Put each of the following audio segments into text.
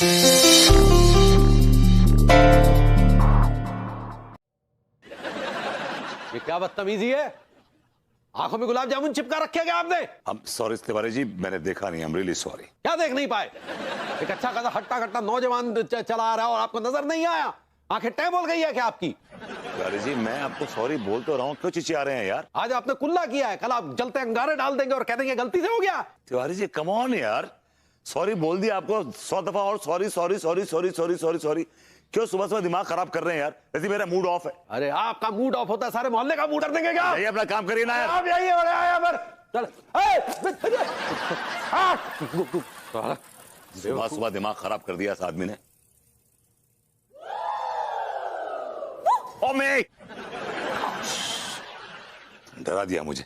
ये क्या बदतमीजी है? आंखों में गुलाब जामुन चिपका रखे क्या आपने? सॉरी तिवारी जी, मैंने देखा नहीं। I am really sorry. क्या देख नहीं पाए? एक अच्छा खासा हट्टा कट्टा नौजवान चला आ रहा है और आपको नजर नहीं आया? आंखें टै बोल गई है क्या आपकी? तिवारी जी, मैं आपको सॉरी बोल तो रहा हूँ, क्यों चिचिया रहे हैं यार? आज आपने कुल्ला किया है, कल आप जलते अंगारे डाल देंगे और कह देंगे गलती से हो गया। तिवारी जी कम ऑन यार, सॉरी बोल दिया आपको 100 दफा और sorry sorry sorry sorry sorry sorry sorry. क्यों सुबह सुबह दिमाग खराब कर रहे हैं यार? वैसे मेरा मूड ऑफ है। अरे आपका मूड ऑफ होता है, सारे मोहल्ले का मूड कर देंगे क्या? ये अपना काम करिए ना यार। आप यही हो रहा है पर चल। सुबह सुबह दिमाग खराब कर दिया इस आदमी ने। ओ मैं डरा दिया मुझे।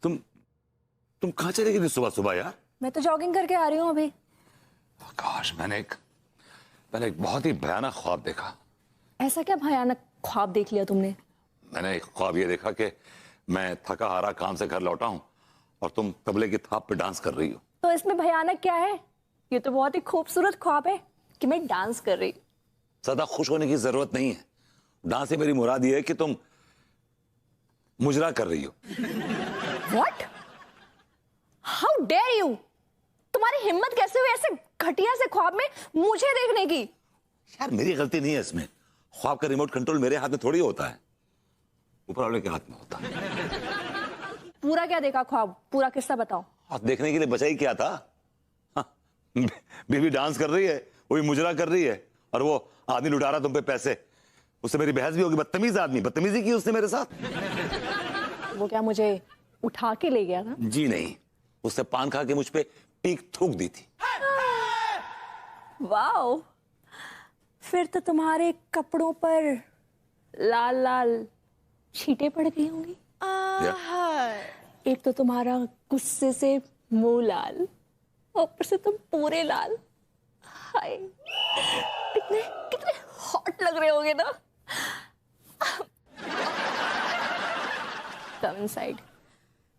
तुम कहां चले गई थी सुबह सुबह यार? मैं तो जॉगिंग करके आ रही हूँ अभी। काश, मैंने एक बहुत ही भयानक ख्वाब देखा। ऐसा क्या भयानक ख्वाब देख लिया तुमने? मैंने एक ख्वाब ये देखा कि मैं थका हारा काम से घर लौटा हूं और तुम तबले की थाप पे डांस कर रही हो। तो इसमें भयानक क्या है? ये तो बहुत ही खूबसूरत ख्वाब है कि मैं डांस कर रही हूँ। ज्यादा खुश होने की जरूरत नहीं है। डांस से मेरी मुराद ये है कि तुम मुजरा कर रही हो। What? How dare you? तुम्हारी हिम्मत कैसे हुई ऐसे घटिया से ख्वाब में मुझे देखने की? यार मेरी गलती नहीं है इसमें। ख्वाब का रिमोट कंट्रोल मेरे हाथ में थोड़ी होता है, ऊपर वाले के हाथ में होता है। पूरा क्या देखा ख्वाब? पूरा किस्सा बताओ। और देखने के लिए बचा ही क्या था? हाँ, बेबी डांस कर रही है, वो भी मुजरा कर रही है और वो आदमी लुटा रहा तुम पे पैसे। उससे मेरी बहस भी होगी। बदतमीज आदमी, बदतमीजी की उसने मेरे साथ। वो क्या मुझे उठा के ले गया था? जी नहीं, उससे पान खा के मुझ पे पीक थूक दी थी। वाओ, फिर तो तुम्हारे कपड़ों पर लाल लाल छींटे पड़ गई होंगी। एक तो तुम्हारा गुस्से से मुंह लाल, ऊपर से तुम पूरे लाल। हाय, कितने कितने हॉट लग रहे होगे ना। Come inside.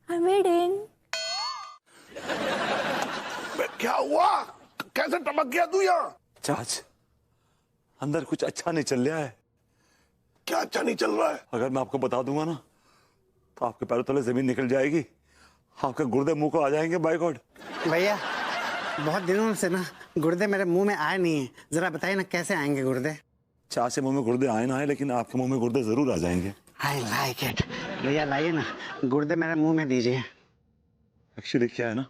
I'm waiting. क्या हुआ? कैसे टपक गया तू यहाँ? चाच, अंदर कुछ अच्छा नहीं चल रहा है। क्या अच्छा नहीं चल रहा है? अगर मैं आपको बता दूंगा ना तो आपके पैरों तले जमीन निकल जाएगी, आपके गुर्दे मुंह को आ जाएंगे। By God. भैया, बहुत दिनों से ना गुर्दे मेरे मुंह में आए नहीं है, जरा बताइए ना कैसे आएंगे गुर्दे? चाच से मुंह में गुर्दे आए ना आए, लेकिन आपके मुंह में गुर्दे जरूर आ जाएंगे। I like it. भैया लाइए ना, गुर्दे मेरे मुंह में दीजिए। एक्चुअली क्या है ना,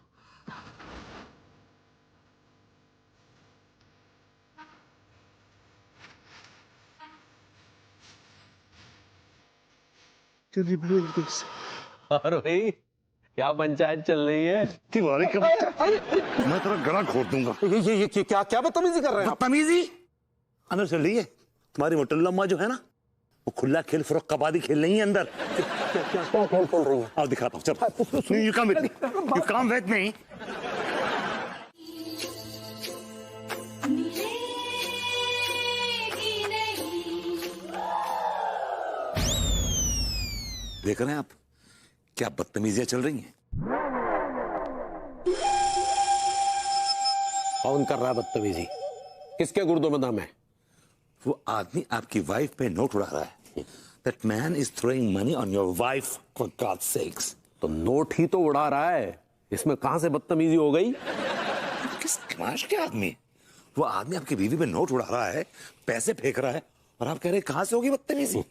और भाई क्या पंचायत चल रही है? तिवारी का मैं तेरा गला घोट दूंगा। ये क्या बदतमीजी कर रहे हैं? बदतमीजी अंदर चल रही है। तुम्हारी मोटल्ला जो है ना, वो खुला खेल फरोख कबादी खेल नहीं है अंदर। क्या खेल खेल रही है? आओ दिखाता हूँ। चल, you come with me, you come with me. देख रहे हैं आप क्या बदतमीजियां चल रही हैं? कौन कर रहा है बदतमीजी? किसके गुर्दों में दम है? वो आदमी आपकी वाइफ पे नोट उड़ा रहा है। That man is throwing money on your wife for God's sakes. तो नोट ही तो उड़ा रहा है, इसमें कहां से बदतमीजी हो गई? किस कमाश के आदमी? वो आदमी आपकी बीवी पे नोट उड़ा रहा है, पैसे फेंक रहा है, और आप कह रहे हैं कहां से होगी बदतमीजी?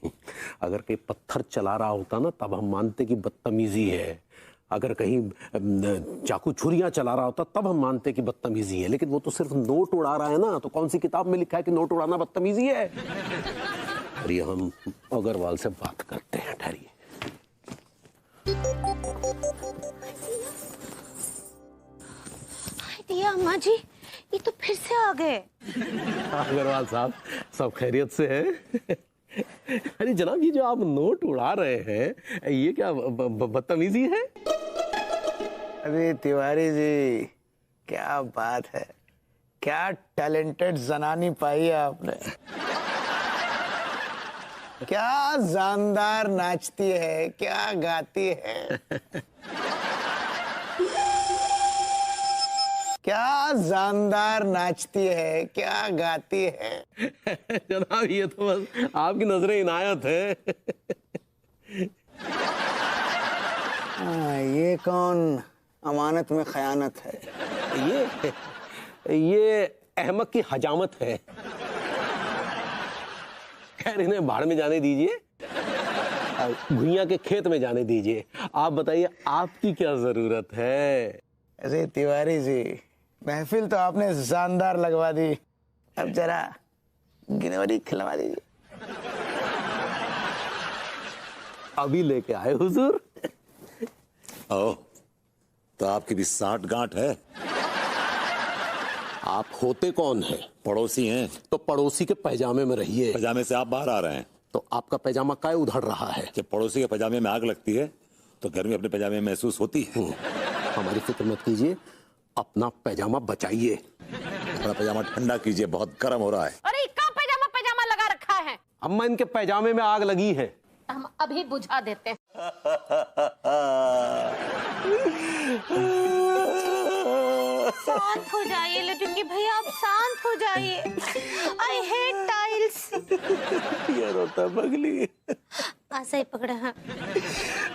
अगर कोई पत्थर चला रहा होता ना तब हम मानते कि बदतमीजी है। अगर कहीं चाकू छुरियां चला रहा होता तब हम मानते कि बदतमीजी है। लेकिन वो तो सिर्फ नोट उड़ा रहा है ना, तो कौन सी किताब में लिखा है कि नोट उड़ाना बदतमीजी है? ठहरिए, हम अग्रवाल से बात करते हैं। ठहरिए। दिया अम्मा जी, ये तो फिर से आ गए। अग्रवाल साहब, सब खैरियत से है? अरे जनाब, ये जो आप नोट उड़ा रहे हैं ये क्या बदतमीजी है? अरे तिवारी जी, क्या बात है, क्या टैलेंटेड जनानी पाई है आपने। क्या जानदार नाचती है, क्या गाती है। क्या जानदार नाचती है, क्या गाती है। जनाब ये तो बस आपकी नजरें इनायत है। ये कौन अमानत में खयानत है। ये अहमक की हजामत है। खैर इन्हें भाड़ में जाने दीजिए, भुइयां के खेत में जाने दीजिए। आप बताइए आपकी क्या जरूरत है। अरे तिवारी जी, महफिल तो आपने शानदार लगवा दी, अब जरा गिनवरी खिलवा दीजिए। अभी लेके आए हुजूर। ओ, तो आपकी भी 60 गांठ है। आप होते कौन हैं? पड़ोसी हैं। तो पड़ोसी के पैजामे में रहिए। पजामे से आप बाहर आ रहे हैं। तो आपका पैजामा काय उधड़ रहा है? जब पड़ोसी के पजामे में आग लगती है तो गर्मी अपने पजामे में महसूस होती है। हमारी फिक्र मत कीजिए, अपना पैजामा बचाइए। अपना पजामा ठंडा कीजिए, बहुत गर्म हो रहा है। अरे कहाँ पैजामा पैजामा लगा रखा है? अम्मा इनके पैजामे में आग लगी है। हम अभी बुझा देते हैं। शांत हो जाइए लटुकी भैया, आप शांत हो जाइए। I hate tiles. ये रोता पगली। ऐसा ही पकड़ा है।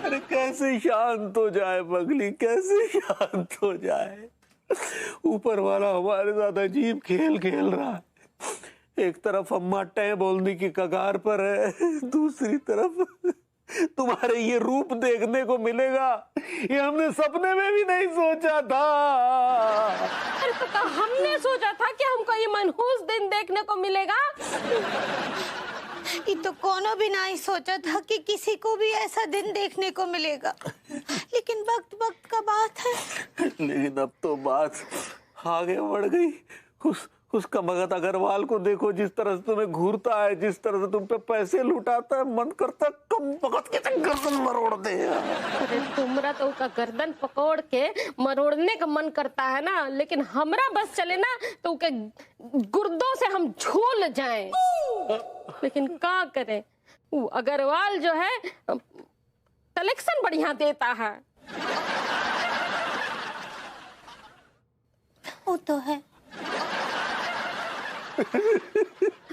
अरे कैसे शांत हो जाए पगली, कैसे शांत हो जाए। ऊपर वाला हमारे साथ अजीब खेल खेल रहा है। एक तरफ अम्मा टै बोलने की कगार पर है, दूसरी तरफ तुम्हारे ये रूप देखने को मिलेगा, ये हमने सपने में भी नहीं सोचा था। अरे तो हमने सोचा था कि हमको ये मनहूस दिन देखने को मिलेगा। ये तो कोनो भी नहीं सोचा था कि किसी को भी ऐसा दिन देखने को मिलेगा, लेकिन वक्त वक्त का बात है। लेकिन अब तो बात आगे बढ़ गई। उसका मगध अग्रवाल को देखो, जिस तरह से तुम्हें घूरता है, जिस तरह से तुम पे पैसे लुटाता है, मन करता है कम भगत के गर्दन मरोड़ दे। अरे तुमरा तो उसका गर्दन पकड़ के मरोड़ने का मन करता है ना, लेकिन हमरा बस चले ना तो उसके गुर्दों से हम झूल जाएं। लेकिन क्या करें, वो अग्रवाल जो है कलेक्शन बढ़िया देता है। वो तो है।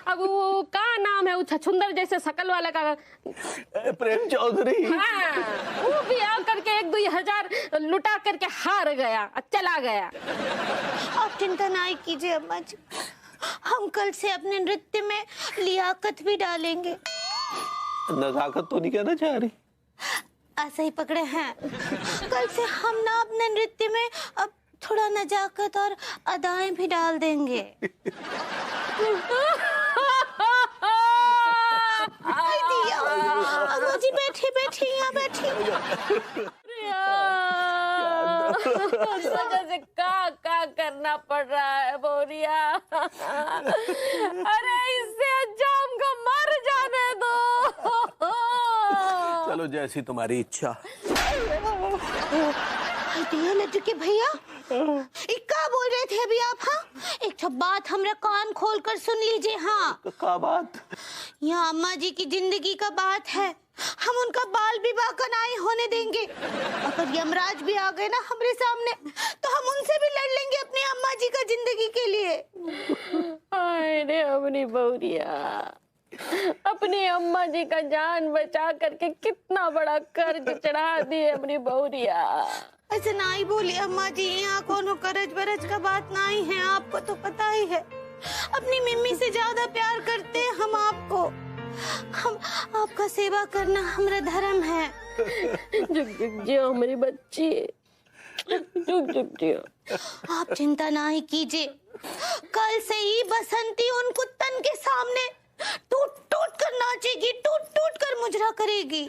अब वो का नाम है, वो छछुंदर जैसे शकल वाला का? प्रेम चौधरी। हाँ, वो भी आकर के 1-2 हजार लुटा करके हार गया, चला गया। आप चिंता नहीं कीजिए अम्मा जी, हम कल से अपने नृत्य में लियाकत भी डालेंगे। नजाकत तो नहीं कहना चाह रही? ऐसा ही पकड़े हैं। कल से हम ना अपने नृत्य में अब थोड़ा नजाकत और अदाएं भी डाल देंगे। अम्मा जी बैठी बैठी यहाँ बैठी। जैसे का करना पड़ रहा है बोरिया। अरे इससे अच्छा हमको मर जाने दो। चलो जैसी तुम्हारी इच्छा। लड्डू के भैया, क्या बोल रहे थे अभी आप? हाँ, एक तो बात हमरा कान खोल कर सुन लीजिए। हाँ, क्या बात? यहाँ अम्मा जी की जिंदगी का बात है, हम उनका बाल विवाह का नहीं होने देंगे। अगर यमराज भी आ गए ना हमारे सामने, तो हम उनसे भी लड़ लेंगे अपनी अम्मा जी का जिंदगी के लिए। अरे अपनी बहुरिया, अपनी अम्मा जी का जान बचा करके कितना बड़ा कर्ज चढ़ा दिए अपनी बहुरिया। ऐसे नहीं बोली अम्मा जी, यहाँ कोनो करज बरज का बात नहीं है, आपको तो पता ही है। अपनी मम्मी से ज्यादा प्यार करते हैं हम आपको। हम आपका सेवा करना हमारा धर्म है। जुग जुग जियो हमारी बच्ची, जुग जुग जियो। आप चिंता नहीं कीजिए, कल से ही बसंती उन कुत्तन के सामने टूट टूट कर नाचेगी, टूट टूट कर मुजरा करेगी।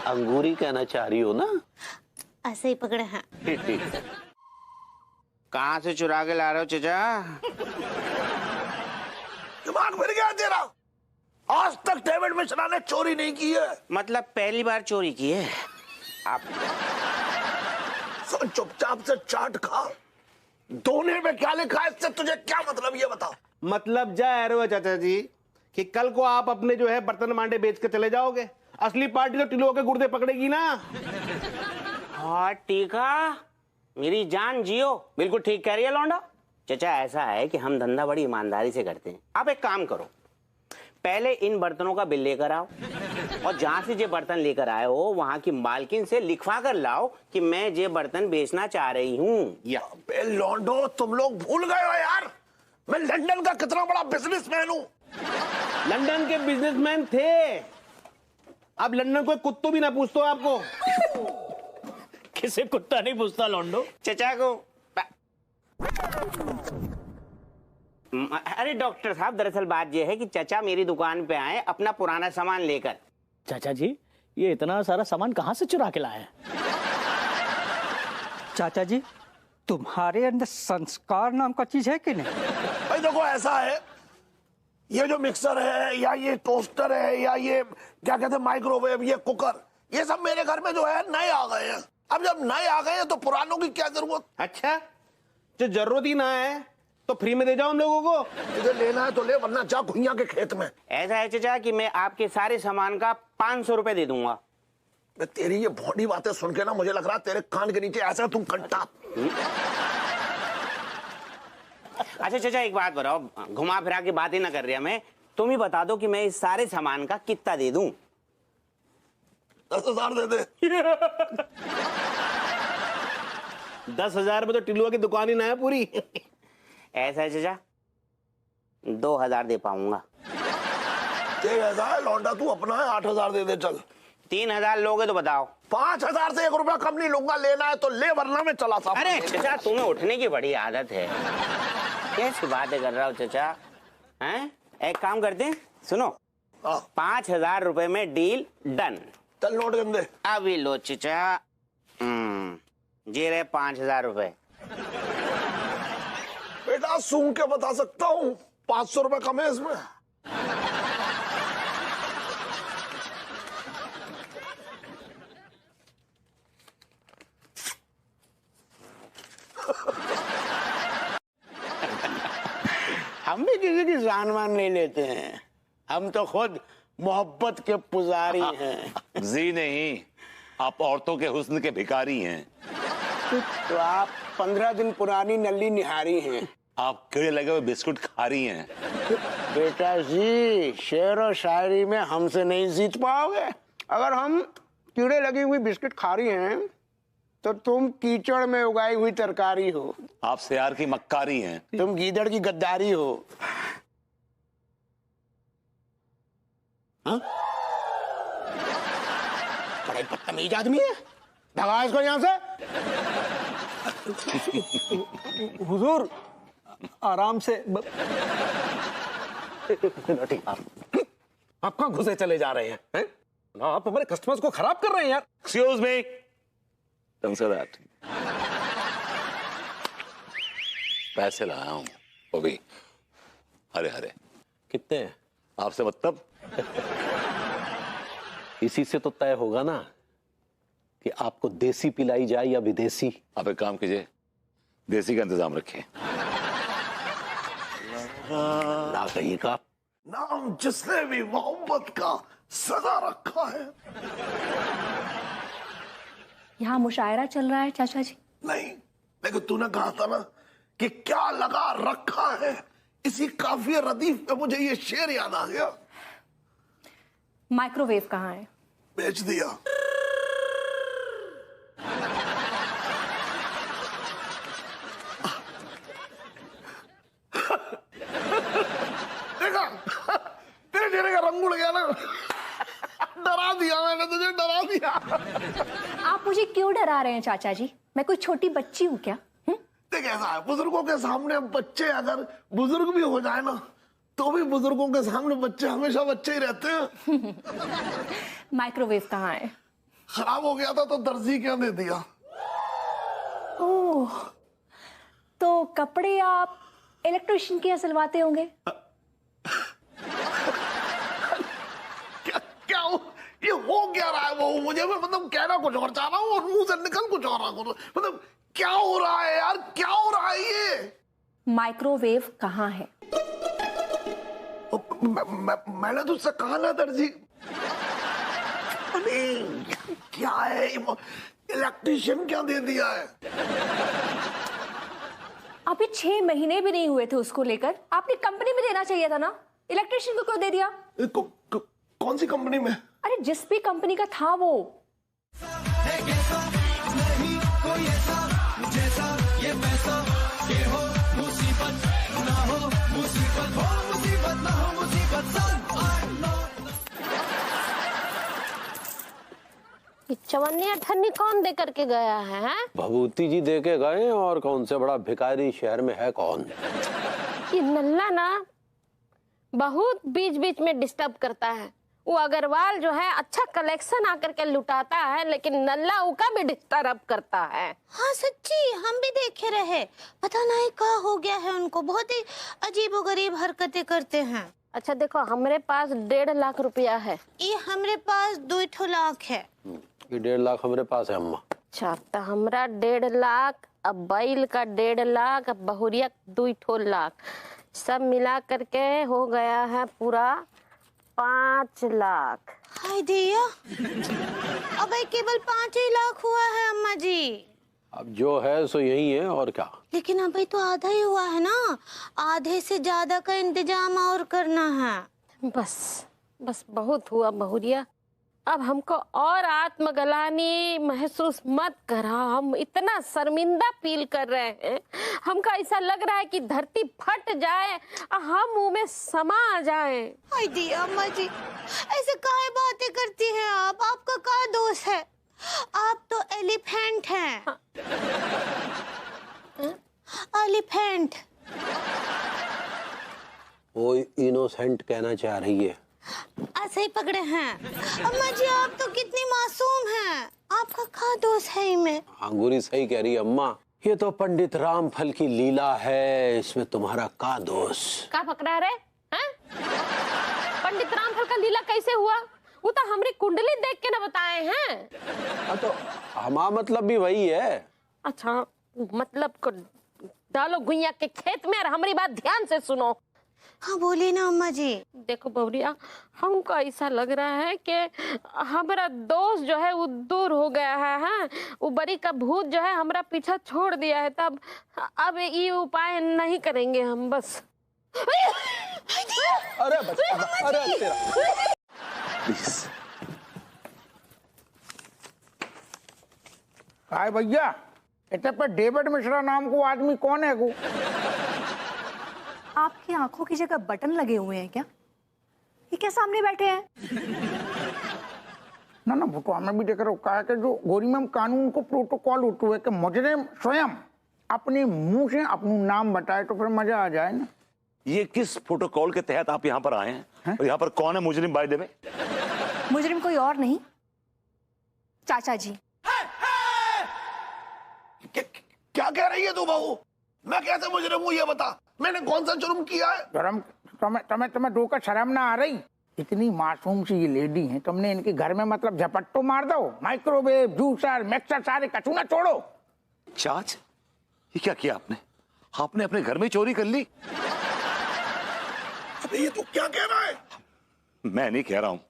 अंगूरी कहना चाह रही हो ना? ऐसे ही पकड़े हैं। कहाँ से चुरा के ला रहे हो चचा? दिमाग फिर गया तेरा? आज तक डेविड मिश्रा ने चोरी नहीं की है। मतलब पहली बार चोरी की है आप? चुपचाप से चाट खा। दोने में क्या लिखा है, इससे तुझे क्या मतलब, ये बता। मतलब जा रहे हो चाचा जी कि कल को आप अपने जो है बर्तन मांडे बेच के चले जाओगे, असली पार्टी तो टिलो के गुर्दे पकड़ेगी ना। हाँ टीका, मेरी जान जियो, बिल्कुल ठीक कह रही है लौंडा। चचा ऐसा है कि हम धंधा बड़ी ईमानदारी से करते हैं। आप एक काम करो, पहले इन बर्तनों का बिल लेकर आओ और जहां से ये बर्तन लेकर आए हो वहां की मालकिन से लिखवा कर लाओ कि मैं ये बर्तन बेचना चाह रही हूँ। या लौंडो, तुम लोग भूल गए हो यार, मैं लंदन का कितना बड़ा बिजनेसमैन हूँ। लंदन के बिजनेसमैन थे, अब लंदन कोई कुत्तों भी ना पूछते हो आपको। किसे कुत्ता नहीं पूछता लौंडो? चचा को। अरे डॉक्टर साहब, दरअसल बात यह है कि चचा मेरी दुकान पे आए अपना पुराना सामान लेकर। चाचा जी, ये इतना सारा सामान कहाँ से चुरा के लाए हैं? चाचा जी, तुम्हारे अंदर संस्कार नाम का चीज है कि नहीं? भाई देखो, ऐसा है, ये जो मिक्सर है या ये टोस्टर है या ये क्या कहते हैं माइक्रोवेव, ये कुकर, ये सब मेरे घर में जो है नए आ गए हैं। अब जब नए आ गए हैं तो पुरानों की क्या जरूरत। अच्छा, जो जरूरत ही ना है तो फ्री में दे जाओ हम लोगों को। तुझे लेना है तो ले, वरना जा घुइयां के खेत में। ऐसा है चचा कि मैं आपके सारे सामान का 500 रुपए दे दूंगा। तेरी ये बॉडी बातें सुन के ना मुझे लग रहा है तेरे कान के नीचे ऐसा तुम कंटा। अच्छा चचा, एक बात बताओ, घुमा फिरा के बातें ना कर रही मैं, तुम ही बता दो कि मैं इस सारे सामान का कितना दे दूं? 10,000 दे दे। 10,000 में तो टिलुआ की दुकान ही ना है पूरी। ऐसा है चचा, 2,000 दे पाऊंगा। ऐसा है लौंडा, तू अपना है, 8,000 दे दे चल। 3,000 लोगे तो बताओ। 5,000 से 1 रुपया कम नहीं लूंगा, लेना है तो ले, वरना मैं चला सा। अरे चचा, तुम्हें उठने की बड़ी आदत है, कैसी बातें कर रहा हो चचा? हैं? एक काम करते हैं, सुनो, 5,000 रुपए में डील डन। चल नोट गंदे। अभी लो चचा, ये रहे 5,000 रुपए। बेटा सूंघ के बता सकता हूँ, 500 रुपए कम है इसमें। हम भी किसी की जान मान नहीं लेते हैं, हम तो खुद मोहब्बत के पुजारी हैं। जी नहीं, आप औरतों के हुस्न के भिखारी हैं। तो आप 15 दिन पुरानी नली निहारी हैं। आप कीड़े लगे हुए बिस्कुट खा रही हैं। बेटा जी, शेर और शायरी में हमसे नहीं जीत पाओगे। अगर हम कीड़े लगी हुई बिस्कुट खा रही हैं तो तुम कीचड़ में उगाई हुई तरकारी हो। आप सियार की मक्कारी हैं। तुम गीदड़ की गद्दारी हो। हाँ? बड़ा ही बदतमीज आदमी है, भगा इसको यहाँ से। हुजूर, आराम से आप कहाँ घुसे चले जा रहे हैं? आप हमारे कस्टमर्स को खराब कर रहे हैं यार। Excuse me, don't say that. पैसे लाया हूं, वो भी हरे हरे। कितने हैं? आपसे मतलब? इसी से तो तय होगा ना कि आपको देसी पिलाई जाए या विदेशी। आप एक काम कीजिए, देसी का इंतजाम रखिए। ना कहीं का नाम जिसने भी मोहब्बत का सदा रखा है। यहाँ मुशायरा चल रहा है चाचा जी? नहीं, लेकिन तूने कहा था ना कि क्या लगा रखा है, इसी काफिया रदीफ में मुझे ये शेर याद आ गया। माइक्रोवेव कहाँ है? बेच दिया। देखा, तेरे चेहरे का रंग उड़ गया ना। डरा दिया मैंने तुझे, डरा दिया। आप मुझे क्यों डरा रहे हैं चाचा जी? मैं कोई छोटी बच्ची हूँ क्या? देख ऐसा है, बुजुर्गों के सामने बच्चे अगर बुजुर्ग भी हो जाए ना तो भी बुजुर्गों के सामने बच्चे हमेशा बच्चे ही रहते हैं। माइक्रोवेव कहाँ है? खराब हो गया था तो दर्जी क्या दे दिया। ओह, तो कपड़े आप इलेक्ट्रिशियन के यहाँ सिलवाते होंगे? क्या ये हो क्या रहा है? वो मुझे भी मतलब कहना कुछ और चाह रहा हूँ और मुंह से निकल कुछ और रहा हूँ। मतलब क्या हो रहा है यार, क्या हो रहा है ये? माइक्रोवेव कहाँ है? मैंने तुझसे कहा ना दर्जी। क्या है इलेक्ट्रीशियन क्या दे दिया है? अभी 6 महीने भी नहीं हुए थे उसको लेकर, आपने कंपनी में देना चाहिए था ना, इलेक्ट्रिशियन को क्यों दे दिया? कौन सी कंपनी में? अरे जिस भी कंपनी का था वो। चवन्नी अठन्नी कौन दे करके गया है, हैं? भभूति जी दे के गए, और कौन से बड़ा भिखारी शहर में है कौन? ये नल्ला ना बहुत बीच बीच में डिस्टर्ब करता है। वो अग्रवाल जो है अच्छा कलेक्शन आकर के लुटाता है, लेकिन नल्ला उका भी डिस्टर्ब करता है। हाँ सच्ची, हम भी देखे रहे, पता नहीं क्या हो गया है उनको, बहुत ही अजीबोगरीब हरकतें करते हैं। अच्छा देखो, हमरे पास 1.5 लाख रुपया है। ये हमरे पास 2 लाख है। ये 1.5 लाख हमारे पास है अम्मा। अच्छा, तो हमरा 1.5 लाख, अब बैल का 1.5 लाख, अब बहुरिया 2 लाख, सब मिला करके हो गया है पूरा 5 लाख। हाय दिया, अब केवल 5 ही लाख हुआ है अम्मा जी। अब जो है सो यही है, और क्या। लेकिन अभी तो आधा ही हुआ है ना, आधे से ज्यादा का इंतजाम और करना है। बस बस बहुत हुआ बहुरिया, अब हमको और आत्मग्लानि महसूस मत करा। हम इतना शर्मिंदा फील कर रहे हैं, हमको ऐसा लग रहा है कि धरती फट जाए और हम मुंह में समा जाए। हाय दिया अम्मा जी, ऐसे काहे बातें करती हैं आप? आपका क्या दोष है? आप तो एलिफेंट हैं। हाँ। एलिफेंट। वो इनोसेंट कहना चाह रही है। ऐसे ही पकड़े हैं। अम्मा जी आप तो कितनी मासूम हैं, आपका क्या दोष है इनमें? अंगूरी सही कह रही है अम्मा, ये तो पंडित रामफल की लीला है, इसमें तुम्हारा का दोष? का पकड़ा रे, हैं? पंडित रामफल का लीला कैसे हुआ? वो तो हमरी कुंडली देख के ना बताए हैं। तो हमारा मतलब भी वही है। अच्छा, मतलब को डालो गुइया के खेत में और हमारी बात ध्यान से सुनो। हाँ बोलिए ना अम्मा जी। देखो बबरिया, हमको ऐसा लग रहा है कि हमारा दोस्त जो है वो दूर हो गया है। हाँ, वो बड़ी का भूत जो है हमारा पीछा छोड़ दिया है, तब अब ये उपाय नहीं करेंगे हम। बस अरे अरे तेरा हाय भैया, इतने पर डेविड मिश्रा नाम को आदमी कौन है? को आपकी आंखों की जगह बटन लगे हुए हैं क्या? ये क्या सामने बैठे हैं? ना वो तो हमें भी देख रहे हो, कहा कि जो गोरी मैम कानून को प्रोटोकॉल होते हुए कि मुजरिम स्वयं अपने मुंह से अपना नाम बताए तो फिर मजा आ जाए ना। ये किस प्रोटोकॉल के तहत आप यहाँ पर आए हैं? और यहाँ पर कौन है मुजरिम? बाय द वे, मुजरिम कोई और नहीं, चाचा जी। क्या कह रही है तू बहू? मैं कैसे मुजरिम हूँ ये बता, मैंने कौन सा जुर्म किया है? तुम्हें धोकर शर्म ना आ रही? इतनी मासूम सी ये लेडी हैं, तुमने इनके घर में मतलब झपट्टो मार दो, माइक्रोवेव, जूसर, मिक्सर सारे कचूना छोड़ो। चाच, ये क्या किया आपने? आपने अपने घर में चोरी कर ली? अबे ये तू क्या कह रहा है? मैं नहीं कह रहा हूँ,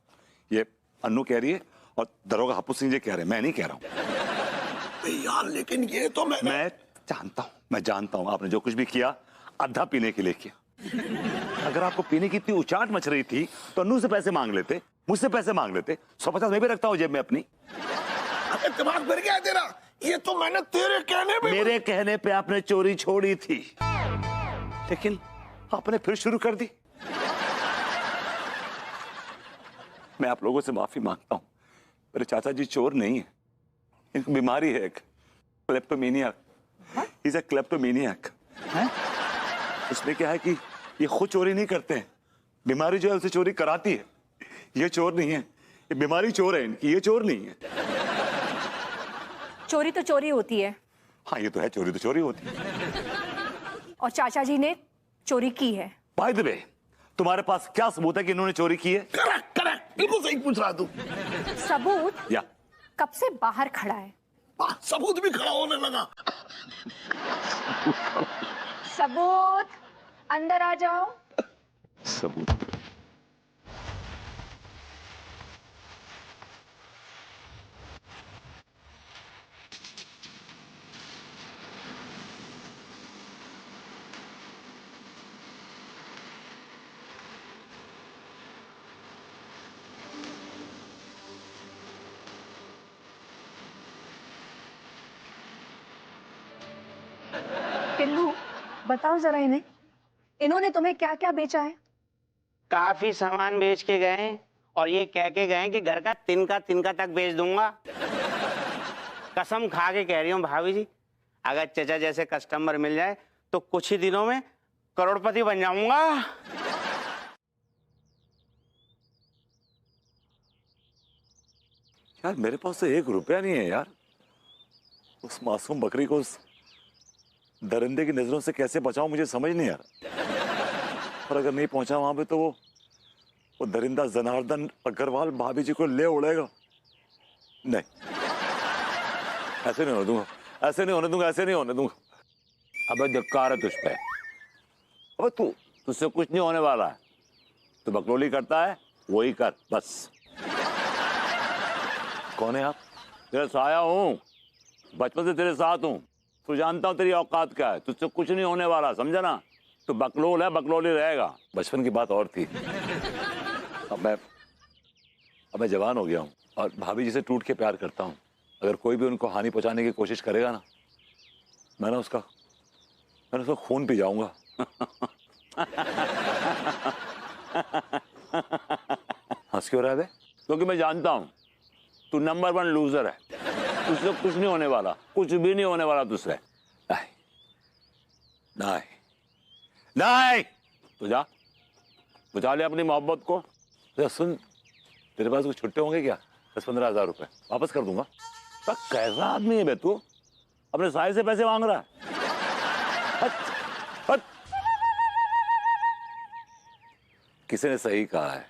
ये अन्नू कह रही है और दरोगा हापुस सिंह जी कह रहे हैं, मैं नहीं कह रहा हूँ। यार लेकिन ये तो मैं जानता हूँ आपने जो कुछ भी किया आधा पीने के लिए किया। अगर आपको पीने की इतनी उचाट मच रही थी तो अन्नू से पैसे मांग लेते, मुझसे पैसे मांग लेते। 150 मैं भी रखता हूँ जेब में अपनी। अबे दिमाग फिर गया तेरा? ये तो मैंने तेरे कहने पे मेरे कहने पे आपने चोरी छोड़ी थी, लेकिन आपने फिर शुरू कर दी। मैं आप लोगों से माफी मांगता हूँ, मेरे चाचा जी चोर नहीं है, इनको बीमारी है, एक क्लेप्टोमेनिया। Is a क्लेप्टोमेनियक। इसमें क्या है कि ये खुद चोरी नहीं करते हैं, बीमारी जो है उसे चोरी कराती है। ये चोर नहीं है, ये बीमारी चोर है इनकी, ये चोर नहीं है। चोरी तो चोरी होती है। हाँ ये तो है, चोरी तो चोरी होती है। और चाचा जी ने चोरी की है। बाय द वे, तुम्हारे पास क्या सबूत है कि इन्होंने चोरी की है? करेक्ट, बिल्कुल सही पूछ रहा तू। सबूत? या कब से बाहर खड़ा है। सबूत भी खड़ा होने लगा। सबूत, अंदर आ जाओ। सबूत? टिल्लू, बताओ जरा इन्हें, इन्होंने तुम्हें क्या क्या बेचा है? काफी सामान बेच के गए हैं और ये कह के गए कि घर का तिनका तक बेच दूंगा। कसम खा के कह रही हूँ भाभी जी, अगर चचा जैसे कस्टमर मिल जाए तो कुछ ही दिनों में करोड़पति बन जाऊंगा। यार मेरे पास तो 1 रुपया नहीं है यार। उस मासूम बकरी को उस दरिंदे की नजरों से कैसे बचाऊं मुझे समझ नहीं आ रहा। और अगर नहीं पहुंचा वहां पे तो वो दरिंदा जनार्दन अग्रवाल भाभी जी को ले उड़ेगा। नहीं, ऐसे नहीं होने दूंगा, ऐसे नहीं होने दूंगा, ऐसे नहीं होने दूंगा। अबे धिक्कार है तुझ पे। अबे तुझसे कुछ नहीं होने वाला है। तू बकलोली करता है वही कर बस। कौन है आप? तेरा साया हूं, बचपन से तेरे साथ हूं। तू जानता हूं तेरी औकात क्या है। तुझसे कुछ नहीं होने वाला, समझा ना? तू बकलोल है, बकलोल ही रहेगा। बचपन की बात और थी। अब मैं जवान हो गया हूं और भाभी जी से टूट के प्यार करता हूं। अगर कोई भी उनको हानि पहुंचाने की कोशिश करेगा ना, मैं उसका खून पी जाऊंगा। हंस क्यों रहा है बे? क्योंकि मैं जानता हूं तू नंबर 1 लूजर है। तुझसे कुछ नहीं होने वाला, कुछ भी नहीं होने वाला तुझसे। नहीं नहीं नहीं, तू जा बुझा ले अपनी मोहब्बत को। तो सुन, तेरे पास कुछ छुट्टे होंगे क्या? 10-15 हजार रुपए वापस कर दूंगा। तो कैसा आदमी है बे तू? अपने साये से पैसे मांग रहा है? हट, हट। किसी ने सही कहा है,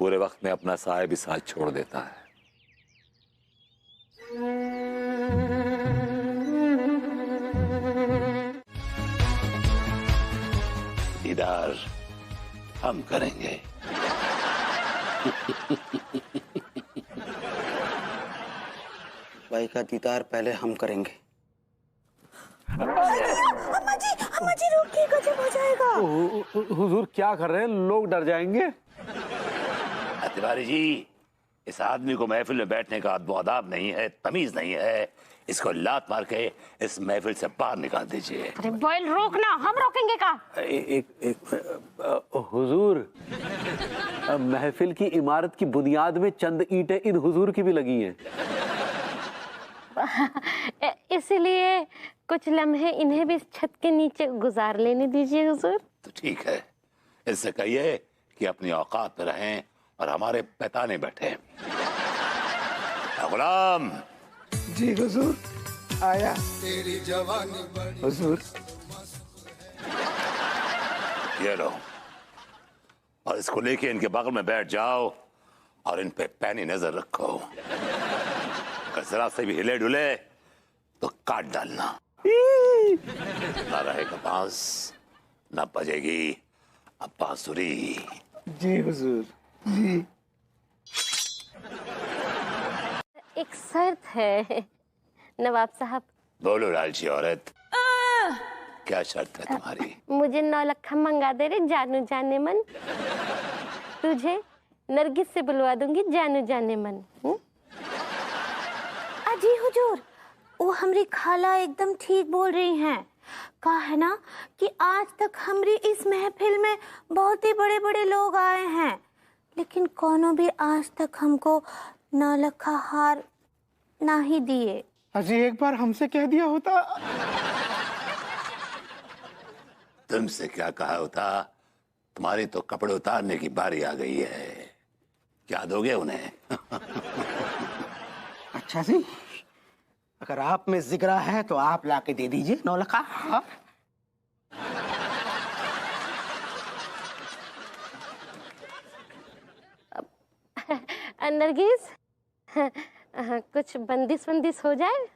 पूरे वक्त में अपना साया भी साथ छोड़ देता है। दीदार हम करेंगे। भाई का दीदार पहले हम करेंगे। अम्मा जी रोकिए, गजब हो जाएगा। हुजूर क्या कर रहे हैं? लोग डर जाएंगे। तिवारी जी, इस आदमी को महफिल में बैठने का अदब नहीं है, तमीज नहीं है। इसको लात मार के इस महफिल से बाहर निकाल दीजिए। अरे बॉयल रोकना, हम रोकेंगे का? हुजूर, महफिल की इमारत की बुनियाद में चंद ईंटें इन हुजूर की भी लगी हैं। इसलिए कुछ लम्हे इन्हें भी इस छत के नीचे गुजार लेने दीजिए हुजूर। तो ठीक है, इससे कहिए कि अपनी औकात पे रहें और हमारे पैताने बैठे। गुलाम जी हुजूर, आया। तेरी जवानी हुजूर। ये लो, और इसको लेके इनके बगल में बैठ जाओ और इन पे पैनी नजर रखो। अगर जरा से भी हिले डुले तो काट डालना। ना रहेगा बांस, ना बजेगी अब बांसुरी। जी हुजूर, जी। एक शर्त है नवाब साहब। बोलो लालची औरत, क्या शर्त है तुम्हारी? मुझे 9 लखा मंगा दे रे जानू जाने मन। तुझे नरगिस से बुलवा दूंगी जानू जाने मन। अजी हुजूर, वो हमारी खाला एकदम ठीक बोल रही हैं। कहा है ना कि आज तक हमारी इस महफिल में बहुत ही बड़े बड़े लोग आए हैं, लेकिन कोनो भी आज तक हमको 9 लखा हार ना ही दिए। अजी एक बार हमसे कह दिया होता। तुमसे क्या कहा होता? तुम्हारी तो कपड़े उतारने की बारी आ गई है। क्या दोगे उन्हें? अच्छा जी, अगर आप में जिगरा है तो आप लाके दे दीजिए 9 लखा। हाँ? नरगिस, कुछ बंदिश हो जाए।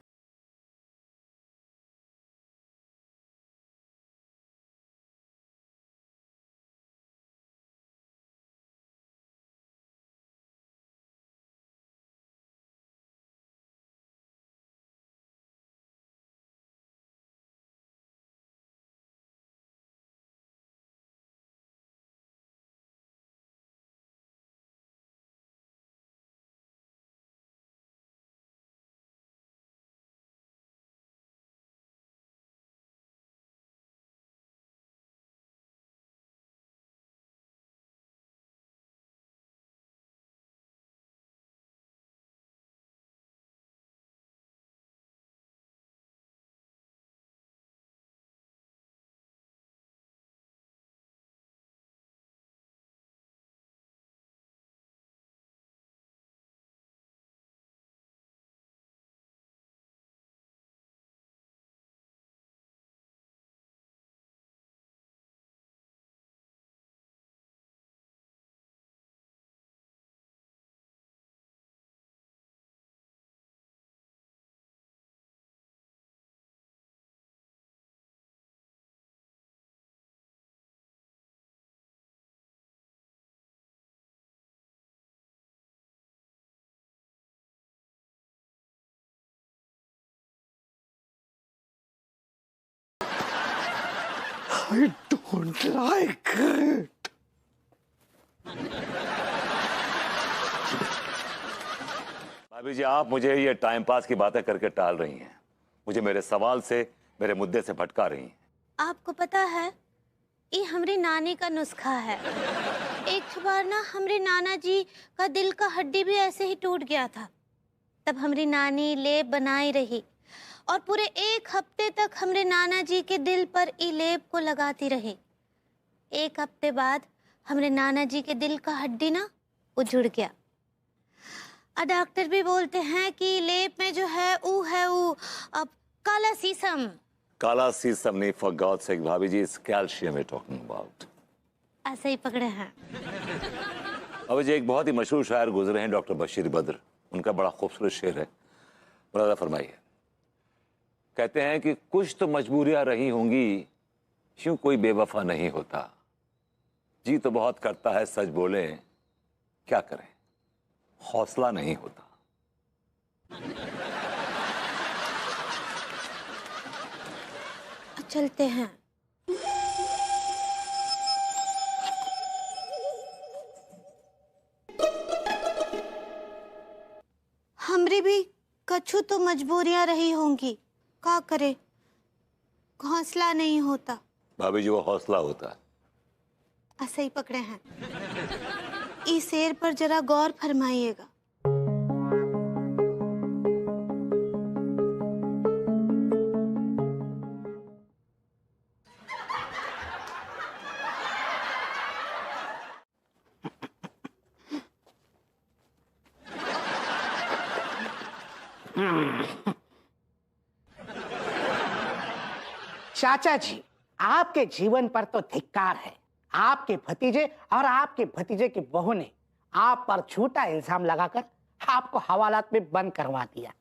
I don't like it. भाभी जी, आप मुझे ये टाइम पास की बातें करके टाल रही हैं, मुझे मेरे सवाल से, मेरे मुद्दे से भटका रही हैं। आपको पता है ये हमारी नानी का नुस्खा है। एक बार ना हमारे नाना जी का दिल का हड्डी भी ऐसे ही टूट गया था। तब हमारी नानी लेप बनाई रही और पूरे 1 हफ्ते तक हमारे नाना जी के दिल पर ई लेप को लगाती रही। 1 हफ्ते बाद हमारे नाना जी के दिल का हड्डी ना वो जुड़ गया। और डॉक्टर भी बोलते हैं कि लेप में जो है वो अब काला शीशम। काला शीशम नहीं, फॉर गॉड सेक भाभी जी, इस कैल्शियम वी टॉकिंग अबाउट। ऐसे ही पकड़े हैं। भाभी जी, एक बहुत ही मशहूर शायर गुजरे हैं, डॉक्टर बशीर बद्र। उनका बड़ा खूबसूरत शेर है, मुलाजा फरमाइए। कहते हैं कि कुछ तो मजबूरियां रही होंगी, क्यों कोई बेवफा नहीं होता। जी तो बहुत करता है सच बोले, क्या करें हौसला नहीं होता। चलते हैं। हमरी भी कछु तो मजबूरियां रही होंगी, क्या करे हौसला नहीं होता। भाभी जी, वो हौसला होता है। ऐसे ही पकड़े हैं। इस शेर पर जरा गौर फरमाइएगा। चाचा जी, आपके जीवन पर तो धिक्कार है। आपके भतीजे और आपके भतीजे की बहू ने आप पर झूठा इल्जाम लगाकर आपको हवालात में बंद करवा दिया।